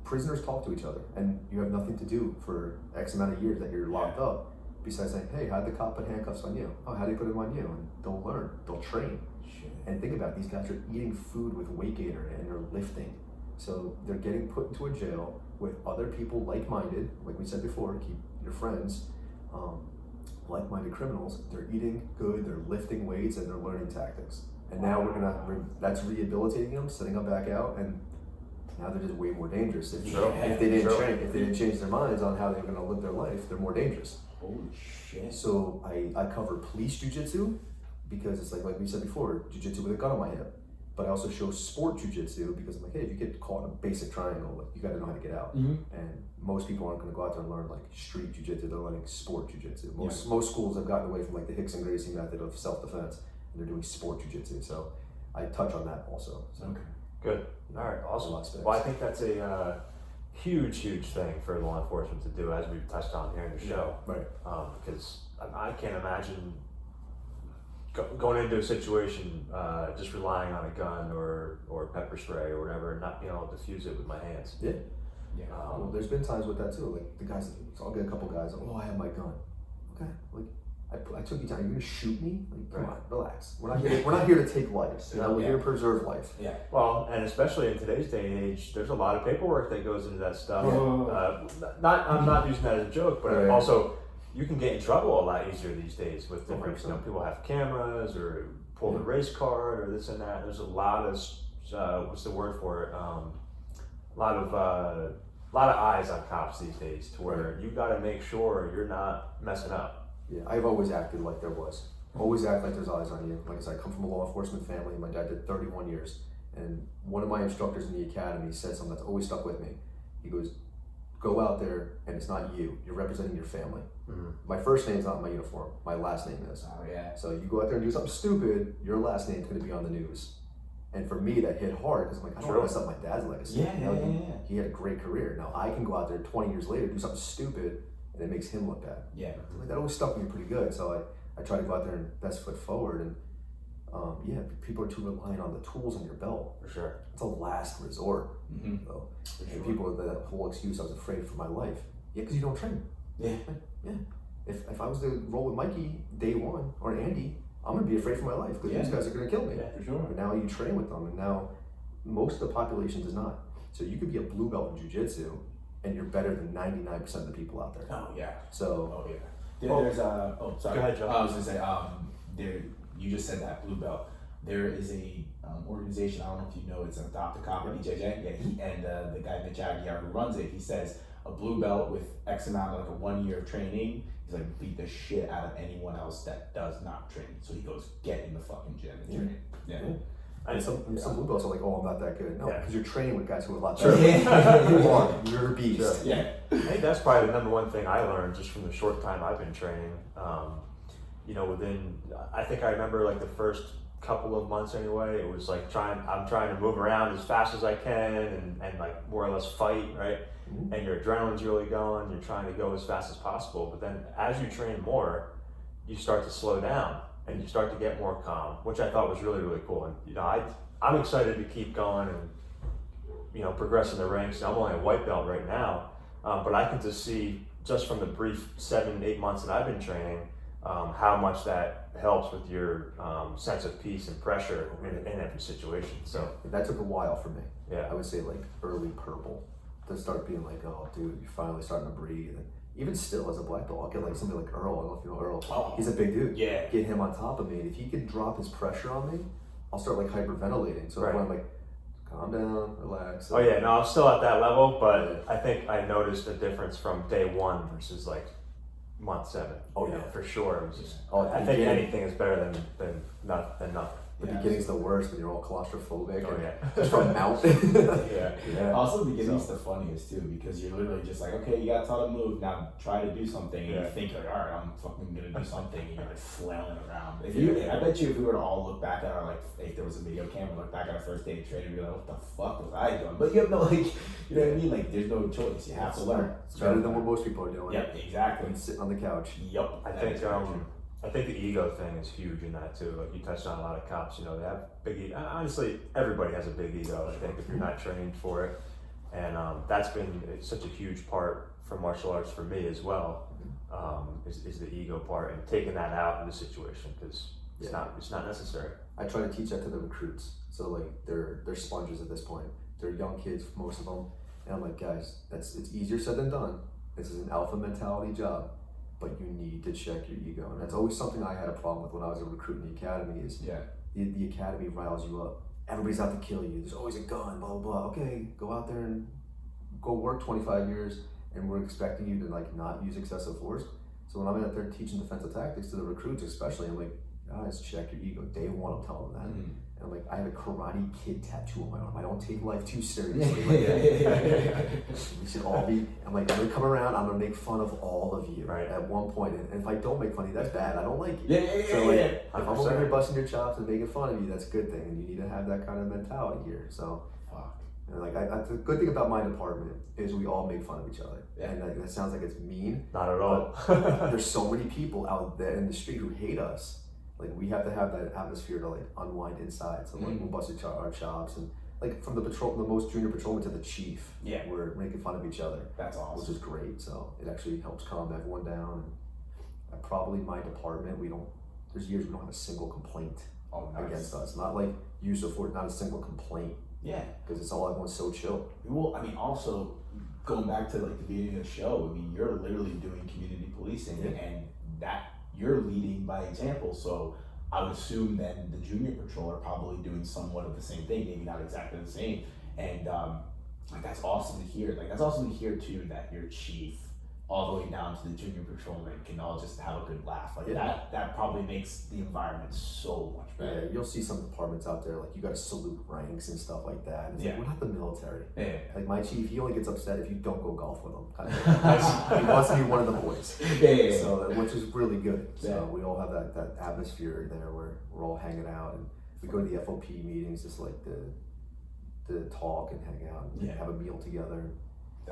Prisoners talk to each other, and you have nothing to do for X amount of years that you're locked up, besides saying, hey, how'd the cop put handcuffs on you? Oh, how'd he put them on you? And they'll learn, they'll train. And think about it, these guys are eating food with weight gainer and they're lifting. So they're getting put into a jail with other people like-minded, like we said before, keep your friends, like-minded criminals. They're eating good, they're lifting weights, and they're learning tactics. And now that's rehabilitating them, setting them back out, and now they're just way more dangerous. If they didn't change their minds on how they're going to live their life, they're more dangerous. Holy shit. So I cover police jiu-jitsu because it's like we said before, jiu-jitsu with a gun on my hip. But I also show sport jiu-jitsu because I'm like, hey, if you get caught in a basic triangle, like, you got to know how to get out. And most people aren't going to go out there and learn like street jiu-jitsu. They're learning sport jiu-jitsu. Most schools have gotten away from like the Hicks and Gracie method of self-defense, and they're doing sport jiu-jitsu. So I touch on that also. So. Okay. Good. All right. Awesome. Well, I think that's a huge thing for law enforcement to do, as we've touched on here in the show. Right. Because I can't imagine going into a situation just relying on a gun or pepper spray or whatever, and not being able to defuse it with my hands. Yeah. Well, there's been times with that too. Like the guys, so I'll get a couple guys. Oh, I have my gun. Okay. Like I took you down. You're gonna shoot me? Like, come on, relax. We're not here to take lives. You know, we're here to preserve life. Yeah. Well, and especially in today's day and age, there's a lot of paperwork that goes into that stuff. I'm not using that as a joke, but also you can get in trouble a lot easier these days with different. People have cameras or pull the race card or this and that. There's a lot of what's the word for it? A lot of eyes on cops these days, to where you got to make sure you're not messing up. Yeah, I've always acted like there was. Always act like there's eyes on you. Like I said, I come from a law enforcement family. My dad did 31 years. And one of my instructors in the academy said something that's always stuck with me. He goes, go out there and it's not you. You're representing your family. My first name's not in my uniform. My last name is. Oh, yeah. So you go out there and do something stupid, your last name's going to be on the news. And for me, that hit hard because I'm like, I don't want to mess up my dad's legacy. He had a great career. Now I can go out there 20 years later, do something stupid, and it makes him look bad. Yeah. Like, that always stuck me pretty good. So I try to go out there and best foot forward. And people are too reliant on the tools in your belt. For sure. It's a last resort. So, and people, that whole excuse, I was afraid for my life. Yeah, because you don't train. Yeah. If I was to roll with Mikey day one or Andy, I'm gonna be afraid for my life because these guys are gonna kill me. Yeah, for sure. But now you train with them, and now most of the population does not. So you could be a blue belt in jiu-jitsu, and you're better than 99% of the people out there. Oh yeah. So There's a. Oh, sorry. Go ahead, Joe. I was gonna say, there. You just said that blue belt. There is a organization. I don't know if you know. It's Adopt a Cop, BJJ. Yeah, and the guy Mitch Aguiar who runs it. He says a blue belt with X amount, like a 1 year of training, he's like beat the shit out of anyone else that does not train. So he goes, get in the fucking gym and train. Yeah. And some blue belts are like, oh, I'm not that good. No, because you're training with guys who are a lot Sure. better. You are. You're a beast. Sure. Yeah. I think that's probably the number one thing I learned just from the short time I've been training. I think I remember like the first couple of months anyway, it was like I'm trying to move around as fast as I can and like more or less fight, right? Mm-hmm. And your adrenaline's really going, you're trying to go as fast as possible. But then as you train more, you start to slow down and you start to get more calm, which I thought was really, really cool. And I'm excited to keep going and progressing the ranks. I'm only a white belt right now, but I can just see just from the brief 7-8 months that I've been training, how much that helps with your sense of peace and pressure in every situation. So that took a while for me. Yeah, I would say like early purple to start being like, oh, dude, you're finally starting to breathe. And even still, as a black belt, I'll get like somebody like Earl. I don't know if you know Earl. Oh, he's a big dude. Yeah. Get him on top of me, and if he can drop his pressure on me, I'll start like hyperventilating. So right. I'm like, calm down, relax. Oh yeah, no, I'm still at that level, but I think I noticed a difference from day 1 versus like month 7. Oh yeah, for sure. It was just, I think beginning, anything is better than nothing. The beginning's the worst when you're all claustrophobic. Oh yeah, just from mouth. Yeah. Also, the beginning's the funniest too, because you're literally just like, okay, you got taught to move. Now try to do something, and you think like, all right, I'm fucking gonna do something, and you're like flailing around. I bet you, if we were to all look back at our if there was a video camera, look back at our first day of training, we'd be like, what the fuck was I doing? But you have no you know what I mean? Like, there's no choice. You have to learn. It's better than what most people are doing. Yep, exactly. And sitting on the couch. Yep. I think the ego thing is huge in that too. Like you touched on a lot of cops, they have big ego. Honestly, everybody has a big ego, I think, if you're not trained for it. And that's been such a huge part for martial arts for me as well, is the ego part and taking that out in the situation, because it's not necessary. I try to teach that to the recruits. So like they're sponges at this point. They're young kids, most of them. And I'm like, guys, it's easier said than done. This is an alpha mentality job. But you need to check your ego, and that's always something I had a problem with when I was a recruit in the academy. Is the academy riles you up. Everybody's out to kill you. There's always a gun. Blah blah blah. Okay, go out there and go work 25 years, and we're expecting you to like not use excessive force. So when I'm out there teaching defensive tactics to the recruits, especially, I'm like, guys, check your ego. Day 1, I'm telling them that. Mm-hmm. And I'm like, I have a Karate Kid tattoo on my arm. I don't take life too seriously. We should all be. I'm like, I'm gonna come around. I'm gonna make fun of all of you at one point. And if I don't make fun of you, that's bad. I don't like you. If I'm over here busting your chops and making fun of you, that's a good thing. And you need to have that kind of mentality here. So, and like, the good thing about my department is we all make fun of each other. Yeah. And that sounds like it's mean. Not at all. There's so many people out there in the street who hate us. Like, we have to have that atmosphere to like unwind inside. So like we'll bust our chops, and like from the most junior patrolman to the chief, we're making fun of each other. That's awesome. Which is great. So it actually helps calm everyone down. And probably my department, there's years we don't have a single complaint against us. Not like use of force, not a single complaint. Yeah. Because it's all everyone's so chill. Well, I mean, also going back to like the beginning of the show, I mean, you're literally doing community policing, and that. You're leading by example, so I would assume then the junior patrol are probably doing somewhat of the same thing, maybe not exactly the same. And like, that's awesome to hear. Like, that's awesome to hear too, that your chief all the way down to the junior patrolman can all just have a good laugh. Like that probably makes the environment so much better. Yeah, you'll see some departments out there, like you gotta salute ranks and stuff like that. And it's like, we're not the military. Yeah. Like my chief, he only gets upset if you don't go golf with him. Kind of. He wants to be one of the boys. Yeah. So, which is really good. So we all have that atmosphere there where we're all hanging out, and we go to the FOP meetings just like to talk and hang out and have a meal together.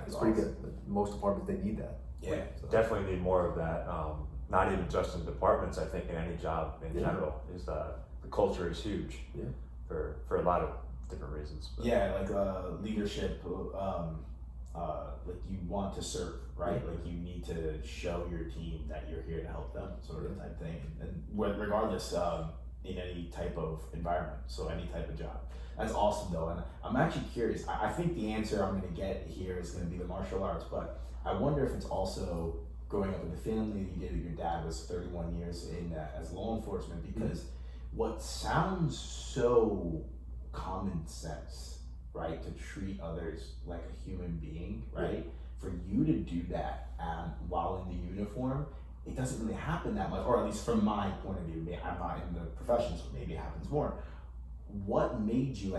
It's pretty good. Most departments, they need that. Yeah, definitely need more of that. Not even just in departments. I think in any job in general, is the culture is huge. Yeah, for a lot of different reasons. But. Yeah, like leadership. Like you want to serve, right? Yeah. Like you need to show your team that you're here to help them, sort of type thing. And regardless, in any type of environment, so any type of job. That's awesome though, and I'm actually curious. I think the answer I'm going to get here is going to be the martial arts, but I wonder if it's also growing up with the family you did. Your dad was 31 years in as law enforcement, because what sounds so common sense, right, to treat others like a human being, right, for you to do that while in the uniform, it doesn't really happen that much, or at least from my point of view. I'm not in the profession, so maybe it happens more. What made you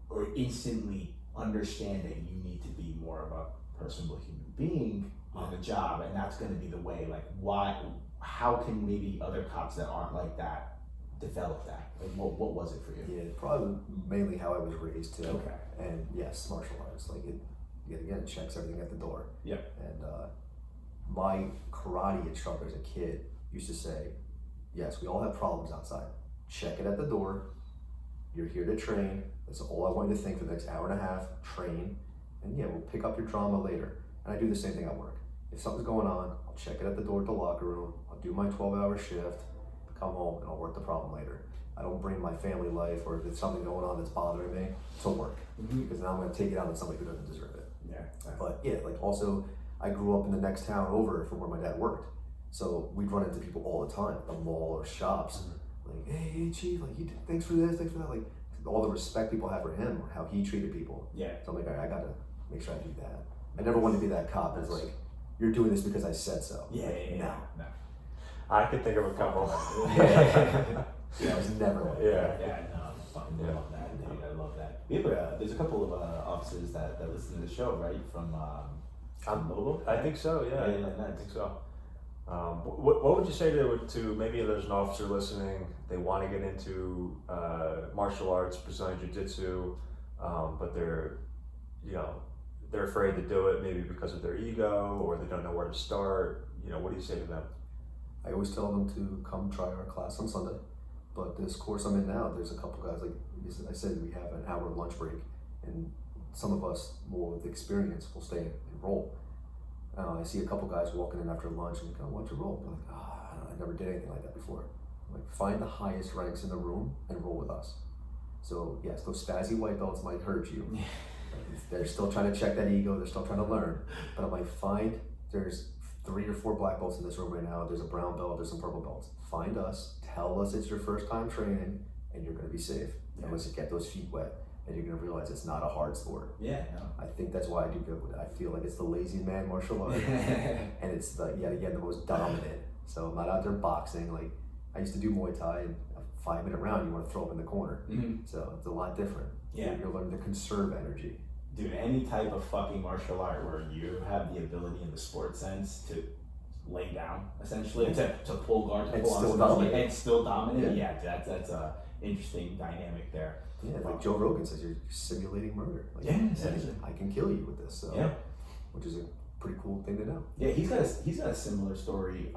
or instantly understand that you need to be more of a personable human being on the job, and that's going to be the way? Why? How can maybe other cops that aren't like that develop that? What was it for you? Yeah, probably mainly how I was raised too. Okay. And yes, martial arts, it checks everything at the door. Yep. And my karate instructor as a kid used to say, yes, we all have problems outside. Check it at the door. You're here to train. That's all I want you to think for the next hour and a half. Train. And yeah, we'll pick up your drama later. And I do the same thing at work. If something's going on, I'll check it at the door at the locker room. I'll do my 12-hour shift, come home, and I'll work the problem later. I don't bring my family life, or if there's something going on that's bothering me, to work. Because now I'm going to take it out on somebody who doesn't deserve it. Yeah. But yeah, also, I grew up in the next town over from where my dad worked. So we'd run into people all the time, at the mall or shops. Hey, chief, thanks for this, thanks for that. All the respect people have for him, or how he treated people. Yeah. So I'm I gotta make sure I do that. I never wanted to be that cop that's you're doing this because I said so. Yeah. No. I could think of a couple. Yeah, I was never like that. Yeah, no, I fucking love that, dude. I love that. We have there's a couple of officers that listen to the show, right? From Mobile? I think so, yeah. Yeah, I think so. What would you say to maybe there's an officer listening, they want to get into martial arts, Brazilian Jiu-Jitsu, but they're afraid to do it, maybe because of their ego, or they don't know where to start. What do you say to them? I always tell them to come try our class on Sunday. But this course I'm in now, there's a couple guys, I said, we have an hour lunch break, and some of us more with experience will stay and roll. I see a couple guys walking in after lunch and go, "What's your roll?" I'm like, I never did anything like that before. Find the highest ranks in the room and roll with us. So yes, those spazzy white belts might hurt you. They're still trying to check that ego. They're still trying to learn. But there's 3 or 4 black belts in this room right now. There's a brown belt. There's some purple belts. Find us. Tell us it's your first time training, and you're going to be safe. And once you get those feet wet, and you're going to realize it's not a hard sport. Yeah, no. I think that's why I do good with it. I feel like it's the lazy man martial art, and it's the most dominant. So I'm not out there boxing. I used to do Muay Thai, and a 5-minute round, you want to throw up in the corner. So it's a lot different. Yeah. You're learning to conserve energy. Dude, any type of fucking martial art where you have the ability in the sport sense to lay down, essentially, to pull guard, to and pull still on dominate. and still dominate. Yeah, that's a interesting dynamic there. Yeah, Joe Rogan says, you're simulating murder. Essentially. I can kill you with this. So, which is a pretty cool thing to know. Yeah, he's got a similar story,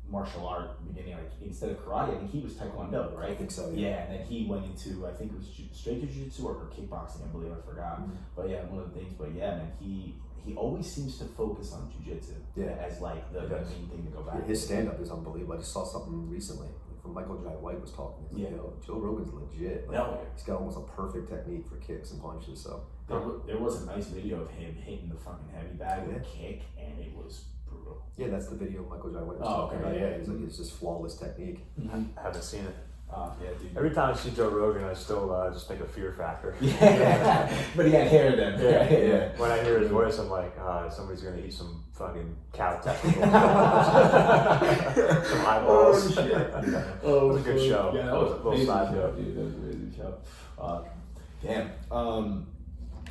martial art beginning, instead of karate, I think he was taekwondo, right? I think so. Yeah, and then he went into, I think it was straight jiu-jitsu or kickboxing, I believe, I forgot. But yeah, one of the things. But yeah, man, he always seems to focus on jiu-jitsu as the main thing to go back. His stand-up is unbelievable. I just saw something recently from Michael Jai White was talking. He's Joe Rogan's legit. He's got almost a perfect technique for kicks and punches. So there was a nice video of him hitting the fucking heavy bag with a kick, and it was brutal. Yeah, that's the video Michael Jai White was talking about. Yeah, he's it's just flawless technique. I haven't seen it. Yeah, dude. Every time I see Joe Rogan, I still just think of Fear Factor. But he had hair then. Yeah. When I hear his voice, I'm like, somebody's gonna eat some fucking cow testicles. Some eyeballs. Oh, shit. It was a good show. Yeah, that was a little side note. Dude, that was an amazing show. Damn.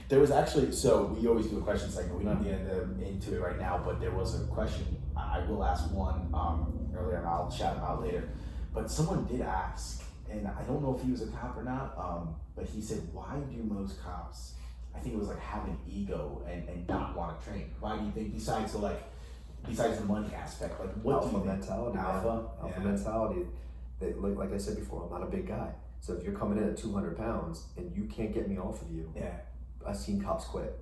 There was actually, so we always do a question segment. We don't have to get into it right now, but there was a question. I will ask one earlier, and I'll shout him out later. But someone did ask, and I don't know if he was a cop or not, but he said, why do most cops, I think it was have an ego and not want to train? Why do you think, besides the money aspect, what alpha do you think? mentality? Alpha mentality. Like I said before, I'm not a big guy. So if you're coming in at 200 pounds and you can't get me off of you, I've seen cops quit.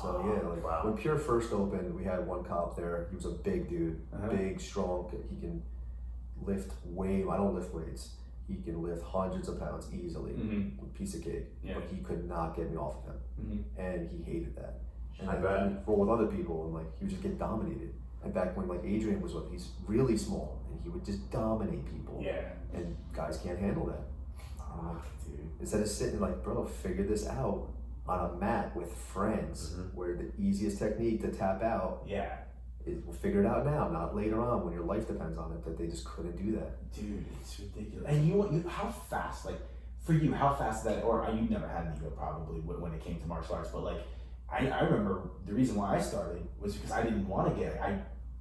So when Pure first opened, we had one cop there. He was a big dude, big, strong. He can lift I don't lift weights. He can lift hundreds of pounds easily, a piece of cake. But he could not get me off of him, and he hated that. and I then bet. he'd roll with other people, and like he would just get dominated. And back when like Adrian was what, he's really small, and he would just dominate people. Yeah. And guys can't handle that. Oh, dude. Instead of sitting like, bro, figure this out on a mat with friends, where the easiest technique to tap out Yeah. is we'll figure it out now, not later on when your life depends on it. That they just couldn't do that. Dude, it's ridiculous. And you how fast, like, for you, how fast that, or you never had an ego probably when it came to martial arts, but like, I remember the reason why I started was because I didn't want to get it.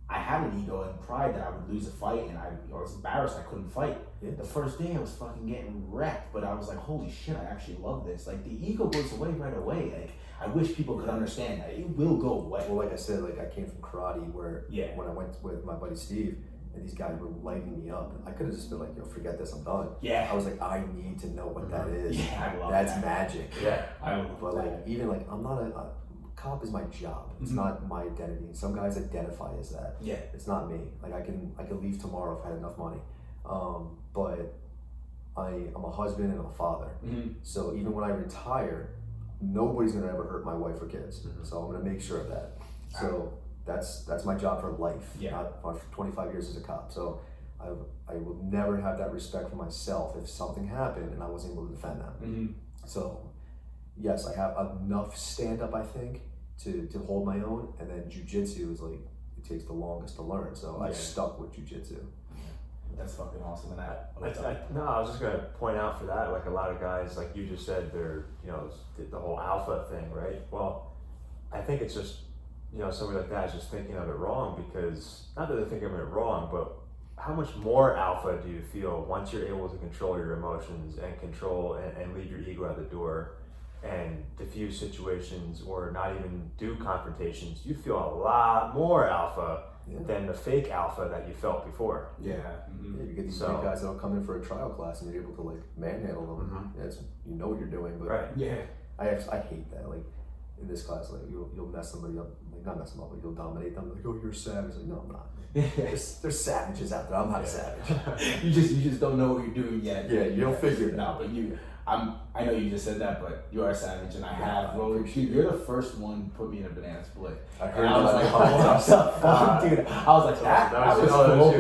I had an ego and pride that I would lose a fight, and I was embarrassed I couldn't fight. Yeah. The first day I was fucking getting wrecked, but I was like, holy shit, I actually love this. Like, the ego goes away right away. Like, I wish people could understand that. It will go away. Well, like I said, like I came from karate where Yeah. when I went with my buddy Steve, and these guys were lighting me up, I could have just been like, yo, forget this, I'm done. Yeah. I was like, I need to know what that is. Yeah, I love That's that. magic. Yeah, I love But that. like, even like, I'm not a cop is my job. It's not my identity. Some guys identify as that. Yeah. It's not me. Like I can leave tomorrow if I had enough money. But I'm a husband and I'm a father. So even when I retire, nobody's gonna ever hurt my wife or kids. So I'm gonna make sure of that. So that's my job for life. Yeah. Not for 25 years as a cop. So I will never have that respect for myself if something happened and I wasn't able to defend them. So yes, I have enough stand up, I think, to hold my own, and then jiu-jitsu is like, it takes the longest to learn. So I stuck with jiu-jitsu. That's fucking awesome. And I was just gonna point out for that, like a lot of guys, like you just said, they're, you know, the whole alpha thing, right? Well, I think it's just, you know, somebody like that is just thinking of it wrong, because not that they're thinking of it wrong, but how much more alpha do you feel once you're able to control your emotions and control and leave your ego at the door and diffuse situations or not even do confrontations? You feel a lot more alpha than the fake alpha that you felt before. Yeah. Yeah, you get these big guys that'll come in for a trial class and you're able to like manhandle them. Yeah, you know what you're doing, but Yeah. I hate that. Like in this class, like you'll mess somebody up, like not mess them up, but you'll dominate them. Like, oh, you're a savage. Like, no, I'm not. There's savages out there. I'm not a savage. you just don't know what you're doing yet. Yeah, you don't figure it out. No, but I know you just said that, but you are a savage, and I have rolled. You're the first one to put me in a banana split. I heard I was that. like, what the fuck, dude? I was like, that was cool.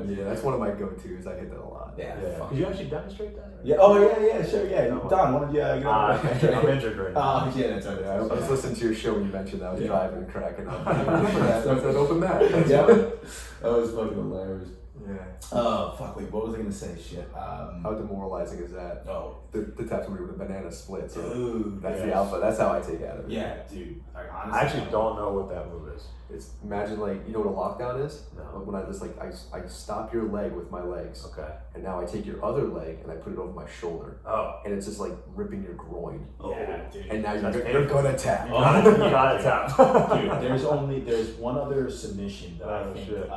Yeah, that's one of my go-tos. I hit that a lot. Yeah. Could you actually demonstrate that? Yeah. Oh yeah, sure. Yeah. Don, why don't you? I'm injured right now. Yeah, that's okay. I was listening to your show when you mentioned that. I was driving and cracking up. That's an open mat. Yeah. That was fucking hilarious. Yeah. Fuck, wait, what was I gonna say? Shit. How demoralizing is that? Oh. To tap somebody with a banana split. So Dude. that's the alpha. That's how I take out of it. Yeah, dude. Like, honestly, I actually don't know what that move is. It's imagine like, you know what a lockdown is? No. When I just like I stop your leg with my legs. Okay. And now I take your other leg and I put it over my shoulder. Oh. And it's just like ripping your groin. Yeah, dude. And now That's you're gonna tap. You gotta tap. Dude, there's one other submission that I think shit.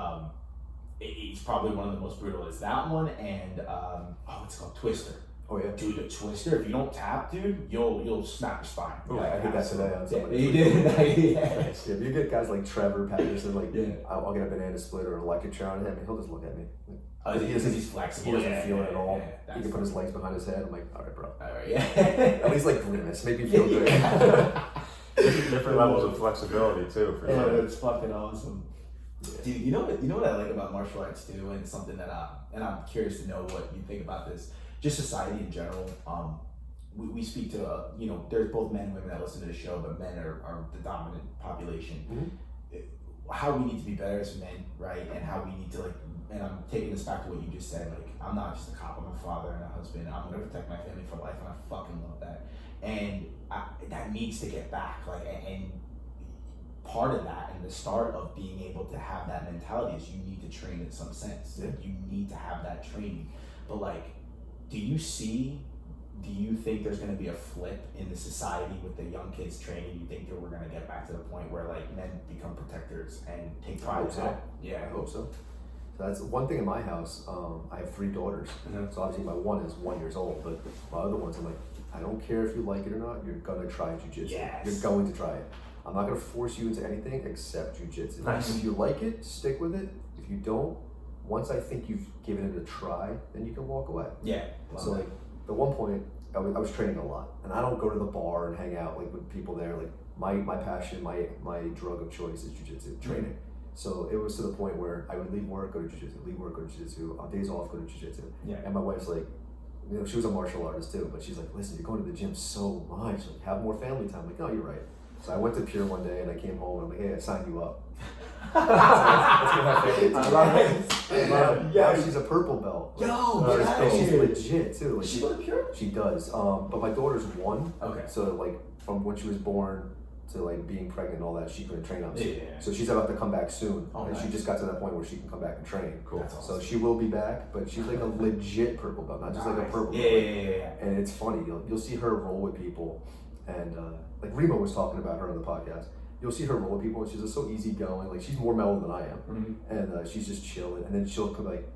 it's probably one of the most brutal. It's that one and it's called Twister. Oh yeah. Dude, the Twister, if you don't tap, dude, you'll snap your spine. Ooh, I did that today on somebody. You did? Yeah. Yeah, if you get guys like Trevor Patterson, like I'll get a banana split or an electric chair on him, and he'll just look at me. He's flexible. He doesn't feel it at all. Yeah, He can put his legs behind his head. I'm like, all right, bro. All right, yeah. At least like grimace, make me feel good. Different levels of flexibility too. For sure. It's fucking awesome. Dude, you know what I like about martial arts too, and it's something that and I'm curious to know what you think about this. Just society in general. We speak to there's both men and women that listen to the show, but men are the dominant population. How we need to be better as men, right? And how we need to and I'm taking this back to what you just said. Like, I'm not just a cop. I'm a father and a husband. I'm gonna protect my family for life, and I fucking love that. And that needs to get back. And part of that and the start of being able to have that mentality is you need to train in some sense. Yeah. Like, you need to have that training. But do you think there's going to be a flip in the society with the young kids training? You think that we're going to get back to the point where men become protectors and take pride in that? Yeah, I hope so. So that's one thing in my house. I have 3 daughters. So obviously my one is 1 year old, but my other ones, I'm like, I don't care if you like it or not, you're gonna try jiu-jitsu. Yes. You're going to try it. I'm not gonna force you into anything except jiu-jitsu. Nice. If you like it, stick with it. If you don't, once I think you've given it a try, then you can walk away. Yeah. So at one point, I was training a lot, and I don't go to the bar and hang out with people there. Like my passion, my drug of choice is jiu-jitsu training. So it was to the point where I would leave work, go to jiu-jitsu, leave work, go to jiu-jitsu, on days off, go to jiu-jitsu. Yeah. And my wife's like, you know, she was a martial artist too, but she's like, listen, you're going to the gym so much, like, have more family time. I'm like, oh, you're right. So I went to Pure one day and I came home and I'm like, hey, I signed you up. Let's go have family time. I love it. Yeah, she's a purple belt. Yo, she's legit too. Like, she go to Pure? she does. But my daughter's 1. Okay. So like from when she was born to like being pregnant and all that, she couldn't train us. Yeah. So she's about to come back soon. Oh, and nice. she just got to that point where she can come back and train. Cool. That's awesome. So she will be back, but she's like a legit purple belt, not just like a purple belt. Yeah. And it's funny, you'll see her roll with people, and like Remo was talking about her on the podcast. You'll see her roll with people, and she's just so easygoing. Like she's more mellow than I am, and she's just chilling. And then she'll come like,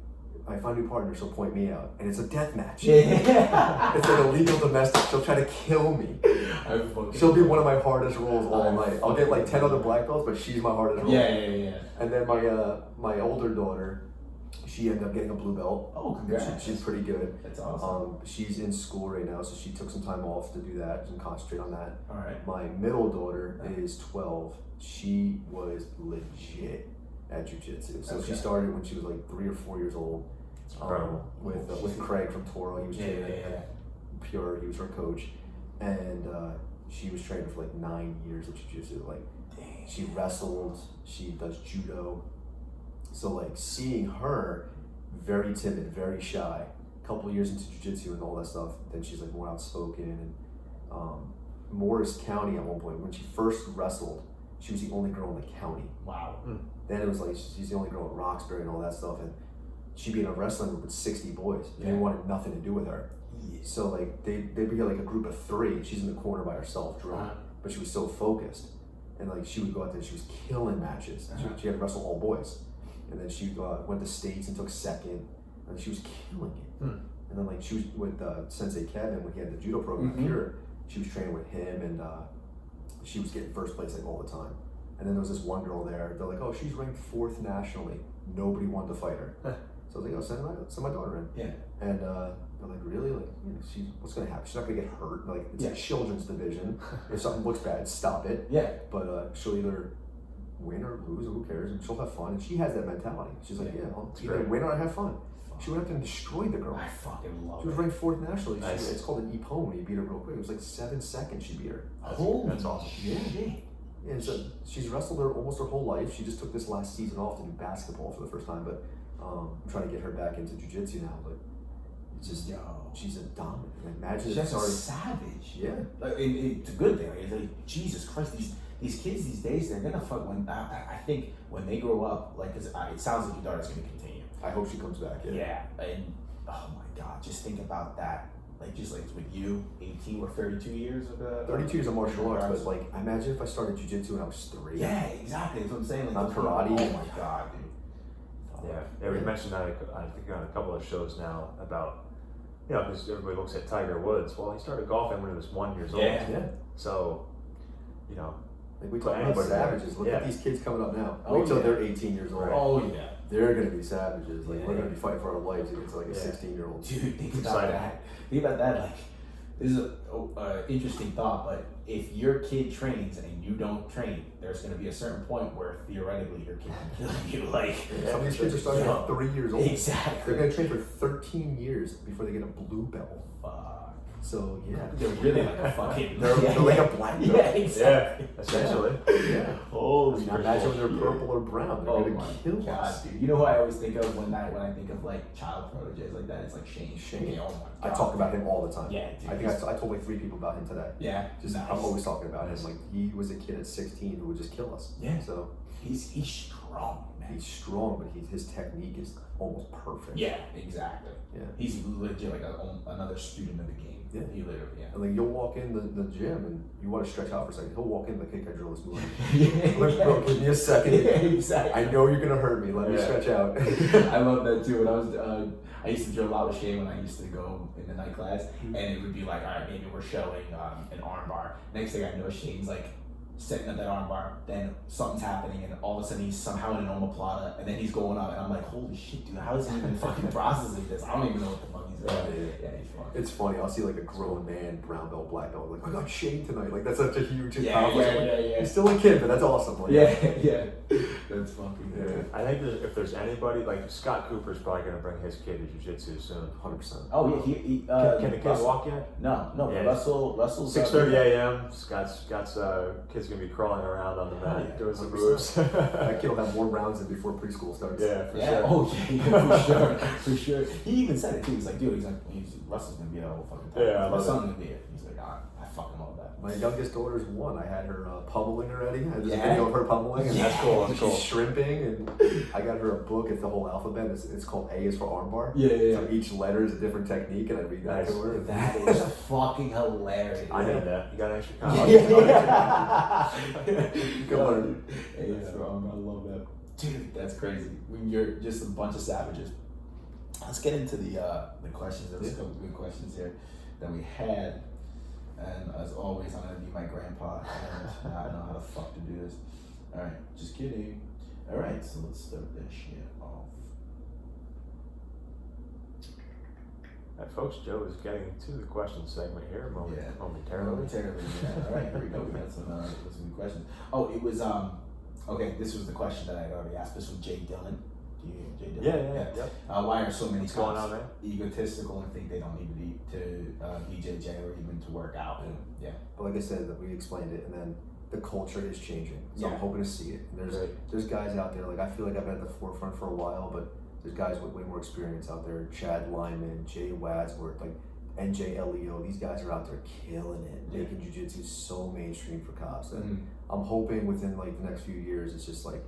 I find a new partner, she'll point me out, and it's a death match. Yeah. It's like a legal domestic. She'll try to kill me. She'll be one of my hardest rolls all night. I'll get like 10 other black belts, but she's my hardest roll. Yeah. And then my older daughter, she ended up getting a blue belt. Oh, congrats. She's pretty good. That's awesome. She's in school right now, so she took some time off to do that and concentrate on that. All right. My middle daughter is 12. She was legit at jiu-jitsu. So she started when she was like 3 or 4 years old. With Craig from Toro. He was training at Pure. He was her coach, and she was training for like 9 years of jiu-jitsu. Like, she wrestled. She does judo. So like seeing her, very timid, very shy. A couple years into jiu-jitsu and all that stuff, then she's like more outspoken. And Morris County at one point, when she first wrestled, she was the only girl in the county. Wow. Then it was like she's the only girl at Roxbury and all that stuff, and she'd be in a wrestling group with 60 boys. They wanted nothing to do with her. Yeah. So like they'd be like a group of 3. She's in the corner by herself, drilling, but she was so focused. And like she would go out there, she was killing matches. She had to wrestle all boys. And then she went to states and took second, and she was killing it. And then like she was with Sensei Kevin when he had the judo program at Pure. She was training with him, and she was getting first place like all the time. And then there was this one girl there. They're like, oh, she's ranked 4th nationally. Nobody wanted to fight her. So I was like, oh, send my daughter in. Yeah. And they're like, really? Like, what's gonna happen? She's not gonna get hurt. Like, it's a children's division. If something looks bad, stop it. Yeah. But she'll either win or lose, or who cares? And she'll have fun. And she has that mentality. She's like, I'll either win or I have fun. She went up there and destroyed the girl. I fucking love it. She was ranked 4th nationally. Nice. It's called an e-pome when you beat her real quick. It was like 7 seconds she beat her. That's awesome. Yeah. And so she's wrestled her almost her whole life. She just took this last season off to do basketball for the first time. But I'm trying to get her back into jiu-jitsu now. But it's just, she's a dominant. Like, imagine she's a savage. Yeah. Like, it's a good thing. It's like, Jesus Christ, these kids these days, they're gonna fuck when I think when they grow up, like, cause it sounds like your daughter's gonna continue. I hope she comes back. Yeah. And oh my God, just think about that. Like, just like with you, 18 or 32 years of 32 years of martial arts, but like, imagine if I started jiu-jitsu when I was 3. Yeah, exactly. That's what I'm saying. Like, not karate. Oh my God, dude. Yeah, we mentioned that I think on a couple of shows now about, because everybody looks at Tiger Woods. Well, he started golfing when he was 1 year old. Yeah. So, like we talk about savages. Look at these kids coming up now. Wait till they're 18 years old. Oh yeah. They're gonna be savages. Like we're gonna be fighting for our lives against like a 16-year-old. Dude, think about that. Think about that. Like, this is an interesting thought, but if your kid trains and you don't train, there's gonna be a certain point where theoretically your kid can kill you. Like, some of these kids are starting at 3 years old. Exactly. They're gonna train for 13 years before they get a blue belt. Fuck. So they're really like a fucking. They're like a black belt. Yeah, exactly. Yeah, essentially. Yeah. Holy. Imagine when they're purple or brown. They're gonna kill us. Dude. You know who I always think of when I think of like child proteges like that? It's like Shane. Shane. Oh my God. I talk about him all the time. Yeah, dude. I think I told like 3 people about him today. Yeah. Nice. I'm always talking about him. Like, he was a kid at 16 who would just kill us. Yeah. So he's strong, man. He's strong, but his technique is almost perfect. Yeah, exactly. Yeah. He's legit like another student of the game. Yeah. He literally, And like, you'll walk in the gym and you want to stretch out for a second. He'll walk in like, hey, can I drill this move? Like, bro, give me a second. Yeah, exactly. I know you're gonna hurt me. Let me stretch out. I love that too. When I was, I used to drill a lot with Shane when I used to go in the night class, and it would be like, all right, maybe we're showing an arm bar. Next thing I know, Shane's like setting up that armbar, then something's happening, and all of a sudden he's somehow in an omoplata, and then he's going up, and I'm like, holy shit, dude, how is he even fucking processing this? I don't even know what the fuck he's doing. Yeah, he's fucking. It's funny. I'll see like a grown man, brown belt, black belt, like I got shaved tonight. Like that's such a huge accomplishment. Yeah. He's still a kid, but that's awesome. Like, Yeah. That's fucking good. I think if there's anybody, like Scott Cooper's probably going to bring his kid to jiu-jitsu soon. 100%. Oh yeah, he Can the kid walk yet? No. Yeah. Russell's 6:30 a.m. Scott's kid's gonna be crawling around on the mat doing some moves. That kid will have more rounds than before preschool starts. Yeah, for Yeah. sure. Oh yeah, for sure. He even said it too. He's like, dude, Russell's gonna be there the whole fucking time. Yeah, I my love son's gonna be it. He's like, I fuck him up that. My youngest daughter's 1. I had her pummeling already. I had this Yeah. video of her pummeling, and That's cool. That's cool. she's shrimping, and I got her a book. It's the whole alphabet. It's called A is for armbar. Yeah. So each letter is a different technique, and I read that Nice. to her. That is fucking hilarious. I need that. You got an extra copy? You can learn. Hey, it's wrong. I love that. Dude, that's crazy. When you're just a bunch of savages. Let's get into the questions. There's a couple good questions here that we had. And as always, I'm gonna be my grandpa and not know how the fuck to do this. Alright, just kidding. Alright, so let's start this shit off. Folks, Joe is getting to the question segment here momentarily. Momentarily, yeah. Alright, here we go. We got some good questions. Oh, it was okay, this was the question that I already asked. This was Jay Dillon. Jay Dillon? Yeah. Why are so many What's going on cops there? egotistical and think they don't need to BJJ or even to work out? Yeah. But like I said, that we explained it, and then the culture is changing. So Yeah. I'm hoping to see it. And there's guys out there, like I feel like I've been at the forefront for a while, but there's guys with way more experience out there. Chad Lyman, Jay Wadsworth, like NJ Leo. These guys are out there killing it, making jiu-jitsu so mainstream for cops. And I'm hoping within like the next few years, it's just like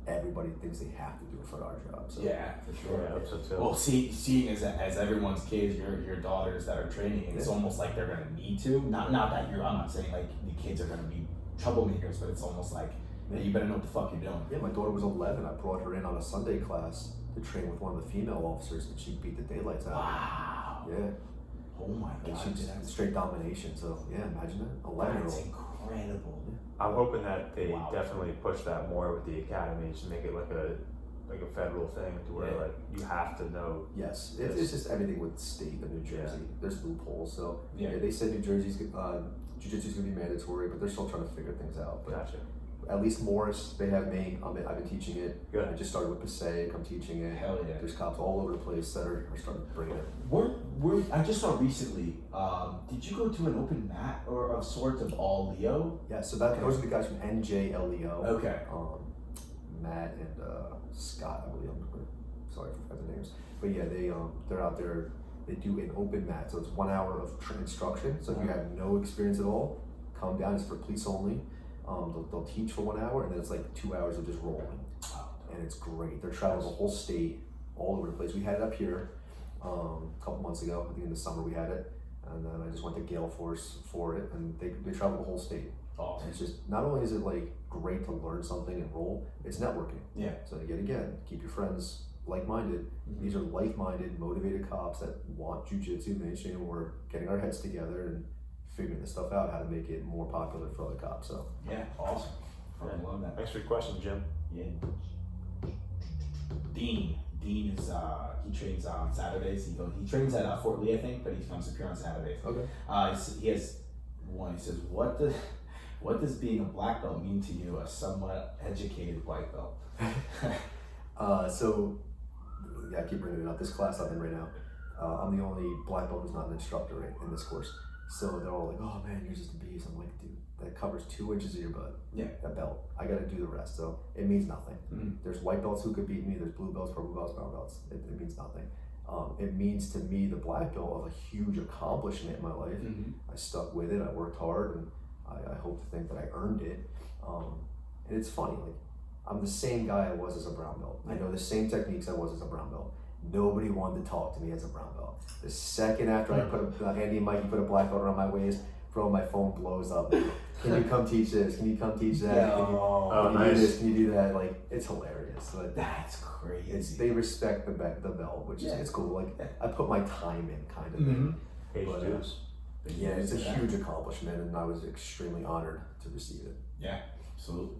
everybody thinks they have to do it for our job. So Yeah, for sure. Yeah, I hope so too. Well, seeing as everyone's kids, your daughters that are training, it's almost like they're gonna need to. Not that I'm not saying like the kids are gonna be troublemakers, but it's almost like you better know what the fuck you're doing. yeah, my daughter was 11. I brought her in on a Sunday class to train with one of the female officers, and she beat the daylights out of her. Wow. Yeah. Oh my And god. she's That's straight domination. So yeah, imagine that. 11-year-old. incredible. I'm hoping that they Wow. definitely push that more with the academies to make it like a federal thing to where like you have to know. Yes, it's just everything with state of New Jersey. There's loopholes. So Yeah. they said New Jersey's jiu-jitsu is gonna be mandatory, but they're still trying to figure things out. But Gotcha. at least Morris, they have me. I've been teaching it. Good. I just started with Passaic. I'm teaching it. Hell yeah. There's cops all over the place that are starting to bring it. We're I just saw recently. Did you go to an open mat or of sorts of all Leo? Yeah. So those are the guys from NJLEO. Okay. Matt and Scott, I believe. Sorry for the names, but yeah, they're out there. They do an open mat, so it's 1 hour of instruction. So if you have no experience at all, come down. It's for police only. They'll teach for 1 hour, and then it's like 2 hours of just rolling, and it's great. They're traveling the whole state, all over the place. We had it up here a couple months ago. I think in the summer we had it, and then I just went to Gale Force for it, and they travel the whole state. Awesome. And it's just not only is it like great to learn something and roll, it's networking. Yeah. So again, keep your friends like-minded. Mm-hmm. These are like-minded, motivated cops that want jiu-jitsu mainstream, and we're getting our heads together and figuring this stuff out, how to make it more popular for other cops. So Yeah, awesome. I love that. Thanks for your question, Jim. Yeah. Dean is he trains on Saturdays. He trains at Fort Lee, I think, but he comes up here on Saturdays. okay. He has one. He says, what does being a black belt mean to you, a somewhat educated white belt? So I keep bringing it up. This class I'm in right now, I'm the only black belt who's not an instructor in this course. So they're all like, "Oh man, you're just a beast." I'm like, "Dude, that covers 2 inches of your butt. Yeah. That belt. I got to do the rest." So it means nothing. Mm-hmm. There's white belts who could beat me. There's blue belts, purple belts, brown belts. It means nothing. It means to me the black belt of a huge accomplishment in my life. Mm-hmm. I stuck with it. I worked hard, and I hope to think that I earned it. And it's funny, like I'm the same guy I was as a brown belt. I know the same techniques I was as a brown belt. Nobody wanted to talk to me as a brown belt. The second after I put Andy and Mikey put a black belt around my waist, bro, my phone blows up. Can you come teach this? Can you come teach that? Yeah. Can you nice. do this? Can you do that? Like, it's hilarious. Like, That's crazy. they respect the belt, which is it's cool. Like, I put my time in, kind of thing. Page But, dues. Yeah, it's a huge accomplishment, and I was extremely honored to receive it. Yeah, absolutely.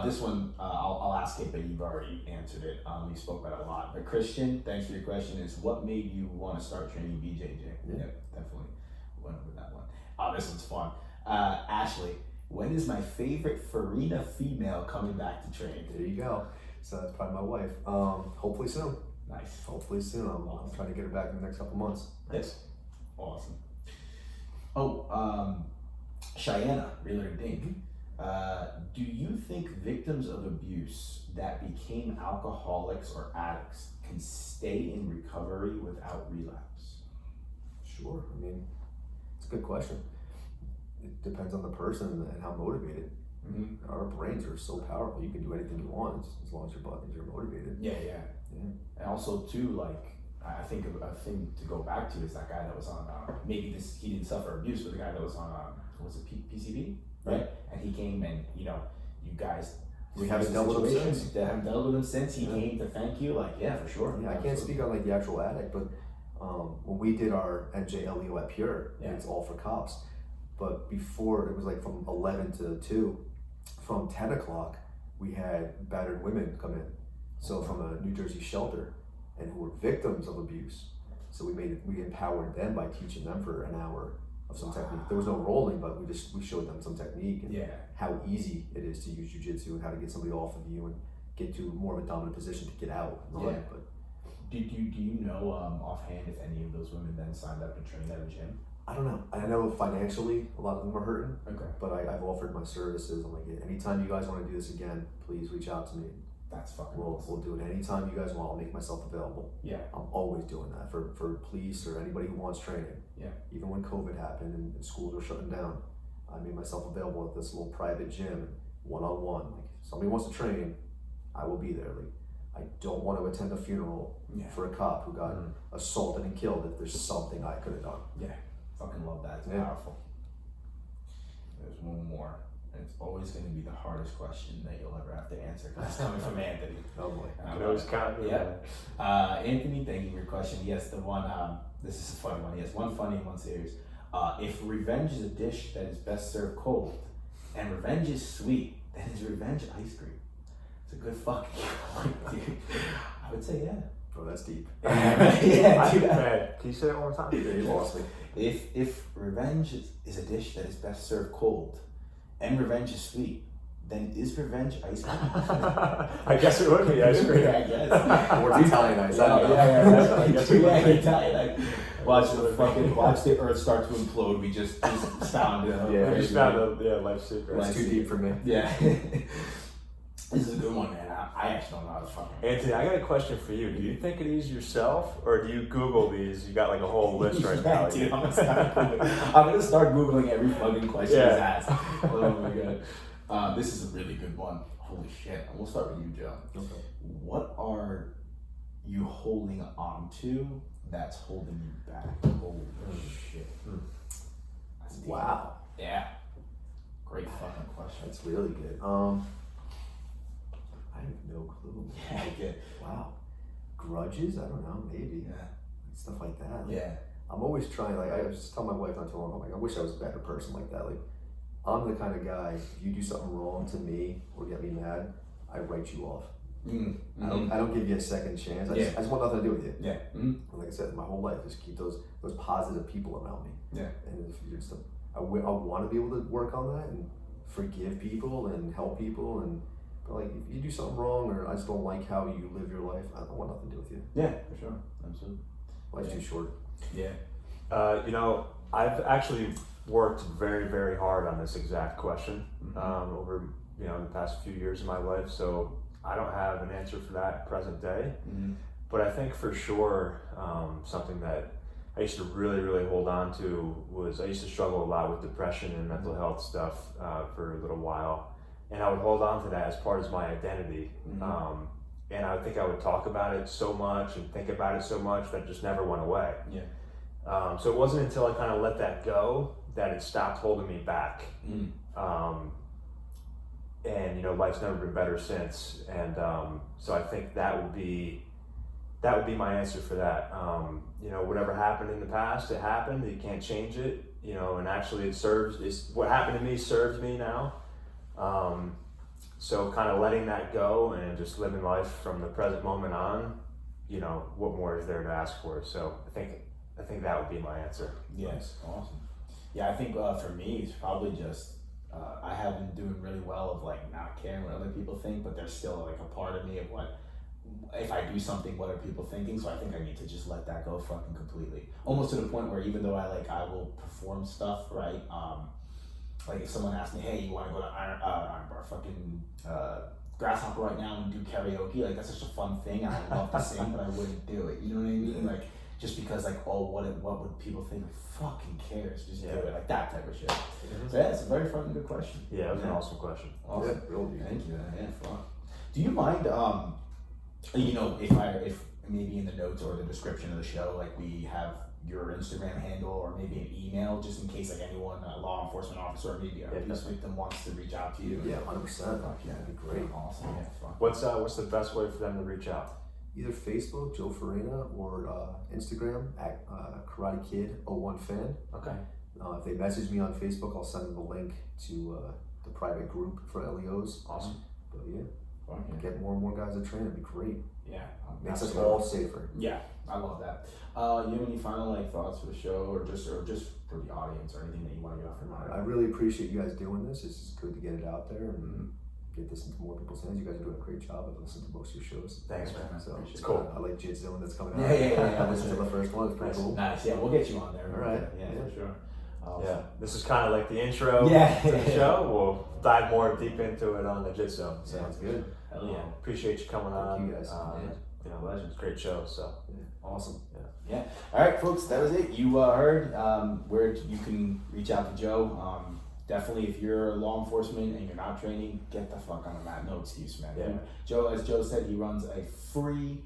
This one, I'll ask it, but you've already answered it. We spoke about it a lot. But Christian, thanks for your question, is what made you want to start training BJJ? Yeah. Definitely went over that one. This one's fun. Ashley, when is my favorite Farina female coming back to train? There you go. So that's probably my wife. Hopefully soon. Nice. Hopefully soon. I'm trying to get her back in the next couple months. Nice. Awesome. Oh, Cheyenne, Realtor Dink. Do you think victims of abuse that became alcoholics or addicts can stay in recovery without relapse? Sure. I mean, it's a good question. It depends on the person and how motivated. Mm-hmm. Our brains are so powerful. You can do anything you want as long as you're motivated. Yeah. And also too, like, I think a thing to go back to is that guy that was on, he didn't suffer abuse, but the guy that was on, was it PCB? Right? And he came and, you guys, we haven't dealt with him since. They haven't dealt with him since. He came to thank you. Like, yeah, for sure. Yeah, I can't speak on like the actual addict, but when we did our NJLEO at Pure, it's all for cops. But before, it was like from 11 to 2. From 10 o'clock, we had battered women come in. So from a New Jersey shelter, and who were victims of abuse. So we empowered them by teaching them for an hour of some technique. There was no rolling, but we showed them some technique and how easy it is to use jiu-jitsu and how to get somebody off of you and get to more of a dominant position to get out. But do you know offhand if any of those women then signed up and trained at a gym? I don't know. I know financially a lot of them are hurting. Okay. But I've offered my services. I'm like, anytime you guys want to do this again, please reach out to me. That's fucking We'll do it anytime you guys want. I'll make myself available. Yeah. I'm always doing that for police or anybody who wants training. Yeah. Even when COVID happened and schools were shutting down, I made myself available at this little private gym, one-on-one. Like, if somebody wants to train, I will be there. Like, I don't want to attend a funeral for a cop who got assaulted and killed if there's something I could have done. Yeah. Fucking love that. It's powerful. There's one more. And it's always going to be the hardest question that you'll ever have to answer because it's coming from Anthony. Oh boy. You can always count me. Yeah. Anthony, thank you for your question. Yes, the one, this is a funny one. Yes, one funny and one serious. If revenge is a dish that is best served cold and revenge is sweet, then is revenge ice cream? It's a good fucking point, dude. I would say yeah. Bro, that's deep. Yeah, dude. Can you say that one more time? Yeah, you lost me. If revenge is a dish that is best served cold and revenge is sweet, then is revenge ice cream? I guess it would be ice cream. I guess. Or it's Italian ice. I guess Italian. Watch the earth start to implode. We just found it. We just found a life secret. That's too deep for me. Yeah. This is a good one, man. I actually don't know how to fucking. Anthony, I got a question for you. Do you think of these yourself, or do you Google these? You got like a whole list right now. Dude, I'm gonna start Googling every fucking question he's asked. Oh my god. This is a really good one. Holy shit. We'll start with you, Joe. Okay. What are you holding on to that's holding you back? Holy shit. That's deep. Wow. Yeah. Great fucking question. That's really good. I have no clue. Yeah, I get. Wow. Grudges? I don't know. Maybe. Yeah. Stuff like that. Yeah. I'm always trying. Like I was just telling my wife not too long ago. Like I wish I was a better person like that. Like I'm the kind of guy. If you do something wrong to me or get me mad, I write you off. Mm-hmm. I don't give you a second chance. I just want nothing to do with you. Yeah. Mm-hmm. Like I said, my whole life, just keep those positive people around me. Yeah. And if you're just, I want to be able to work on that and forgive people and help people but like if you do something wrong or I just don't like how you live your life, I don't want nothing to do with you. Yeah, for sure. Absolutely. Life's too short. Yeah. I've actually worked very, very hard on this exact question over the past few years of my life. So I don't have an answer for that present day, but I think for sure something that I used to really, really hold on to was I used to struggle a lot with depression and mental health stuff for a little while. And I would hold on to that as part of my identity. And I think I would talk about it so much and think about it so much that it just never went away. Yeah. So it wasn't until I kind of let that go that it stopped holding me back. And life's never been better since. And so I think that would be my answer for that. Whatever happened in the past, it happened. You can't change it. And actually, what happened to me serves me now. So kind of letting that go and just living life from the present moment on, what more is there to ask for? So I think that would be my answer. Yes, awesome. Yeah, I think for me, it's probably just I have been doing really well of like not caring what other people think, but there's still like a part of me of what if I do something, what are people thinking? So I think I need to just let that go fucking completely. Almost to the point where even though I will perform stuff, right? Like if someone asks me, hey, you want to go to Iron Bar, fucking Grasshopper right now and do karaoke? Like that's such a fun thing. I love to sing, but I wouldn't do it. You know what I mean? Like just because like, oh, what would people think? Like, fucking cares? Just do it. Like that type of shit. So yeah, it's a very fucking good question. Yeah, it was an awesome question. Awesome. Yeah, really. Thank you. Yeah, fun. Do you mind, if maybe in the notes or the description of the show, like we have your Instagram handle or maybe an email, just in case like anyone, a law enforcement officer or maybe a abuse victim wants to reach out to you? Yeah, 100%. Yeah, That'd be great. Awesome. Yeah, fun. What's the best way for them to reach out? Either Facebook, Joe Farina, or Instagram at Karate Kid 01 Fan. Okay. If they message me on Facebook, I'll send them the link to the private group for LEOs. Awesome. But yeah, Okay. get more and more guys to train. It'd be great. Yeah. Makes us all safer. Yeah, I love that. You have any final thoughts for the show, or just for the audience, or anything that you want to get off your mind? I really appreciate you guys doing this. It's just good to get it out there and get this into more people's hands. You guys are doing a great job. I've listened to most of your shows. Thanks, man. So It's cool. I like Jit Zone that's coming out. Yeah. I listened to the first one. It's pretty cool. Nice. Yeah, we'll get you on there. All right. Yeah, for sure. Yeah, this is kind of like the intro to the show. We'll dive more deep into it on the Jit Zone. So Sounds good. Hell yeah. Appreciate you coming on. Thank you guys. Legends, great show. So Awesome. Yeah. All right, folks, that was it. You heard where you can reach out to Joe. Definitely, if you're law enforcement and you're not training, get the fuck on the mat. No excuse, man. Yeah. Joe, as Joe said, he runs a free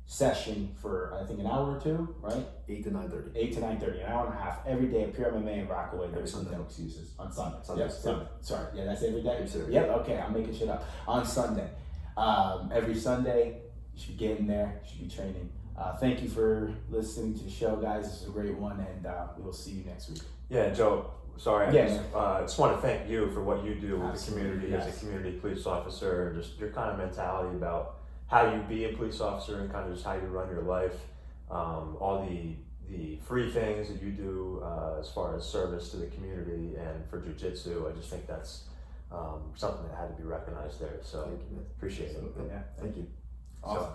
session for I think an hour or two, right? 8 to 9:30. 8 to 9:30, an hour and a half every day at Pure MMA and Rockaway. There's Sunday. no excuses on Sunday. Sunday. Yep, Sunday. Sorry, yeah, that's every day. Yes, sir. Yep. Okay, I'm making shit up. On Sunday, every Sunday, you should get in there. You should be training. Thank you for listening to the show, guys. This is a great one, and we'll see you next week. Yeah, Joe. Sorry, Yeah. I just want to thank you for what you do with Absolutely, the community yes. as a community police officer, and just your kind of mentality about how you be a police officer and kind of just how you run your life. All the free things that you do as far as service to the community and for jiu-jitsu, I just think that's something that had to be recognized there. So Thank you, man. appreciate it. Yeah, thank you. Awesome. So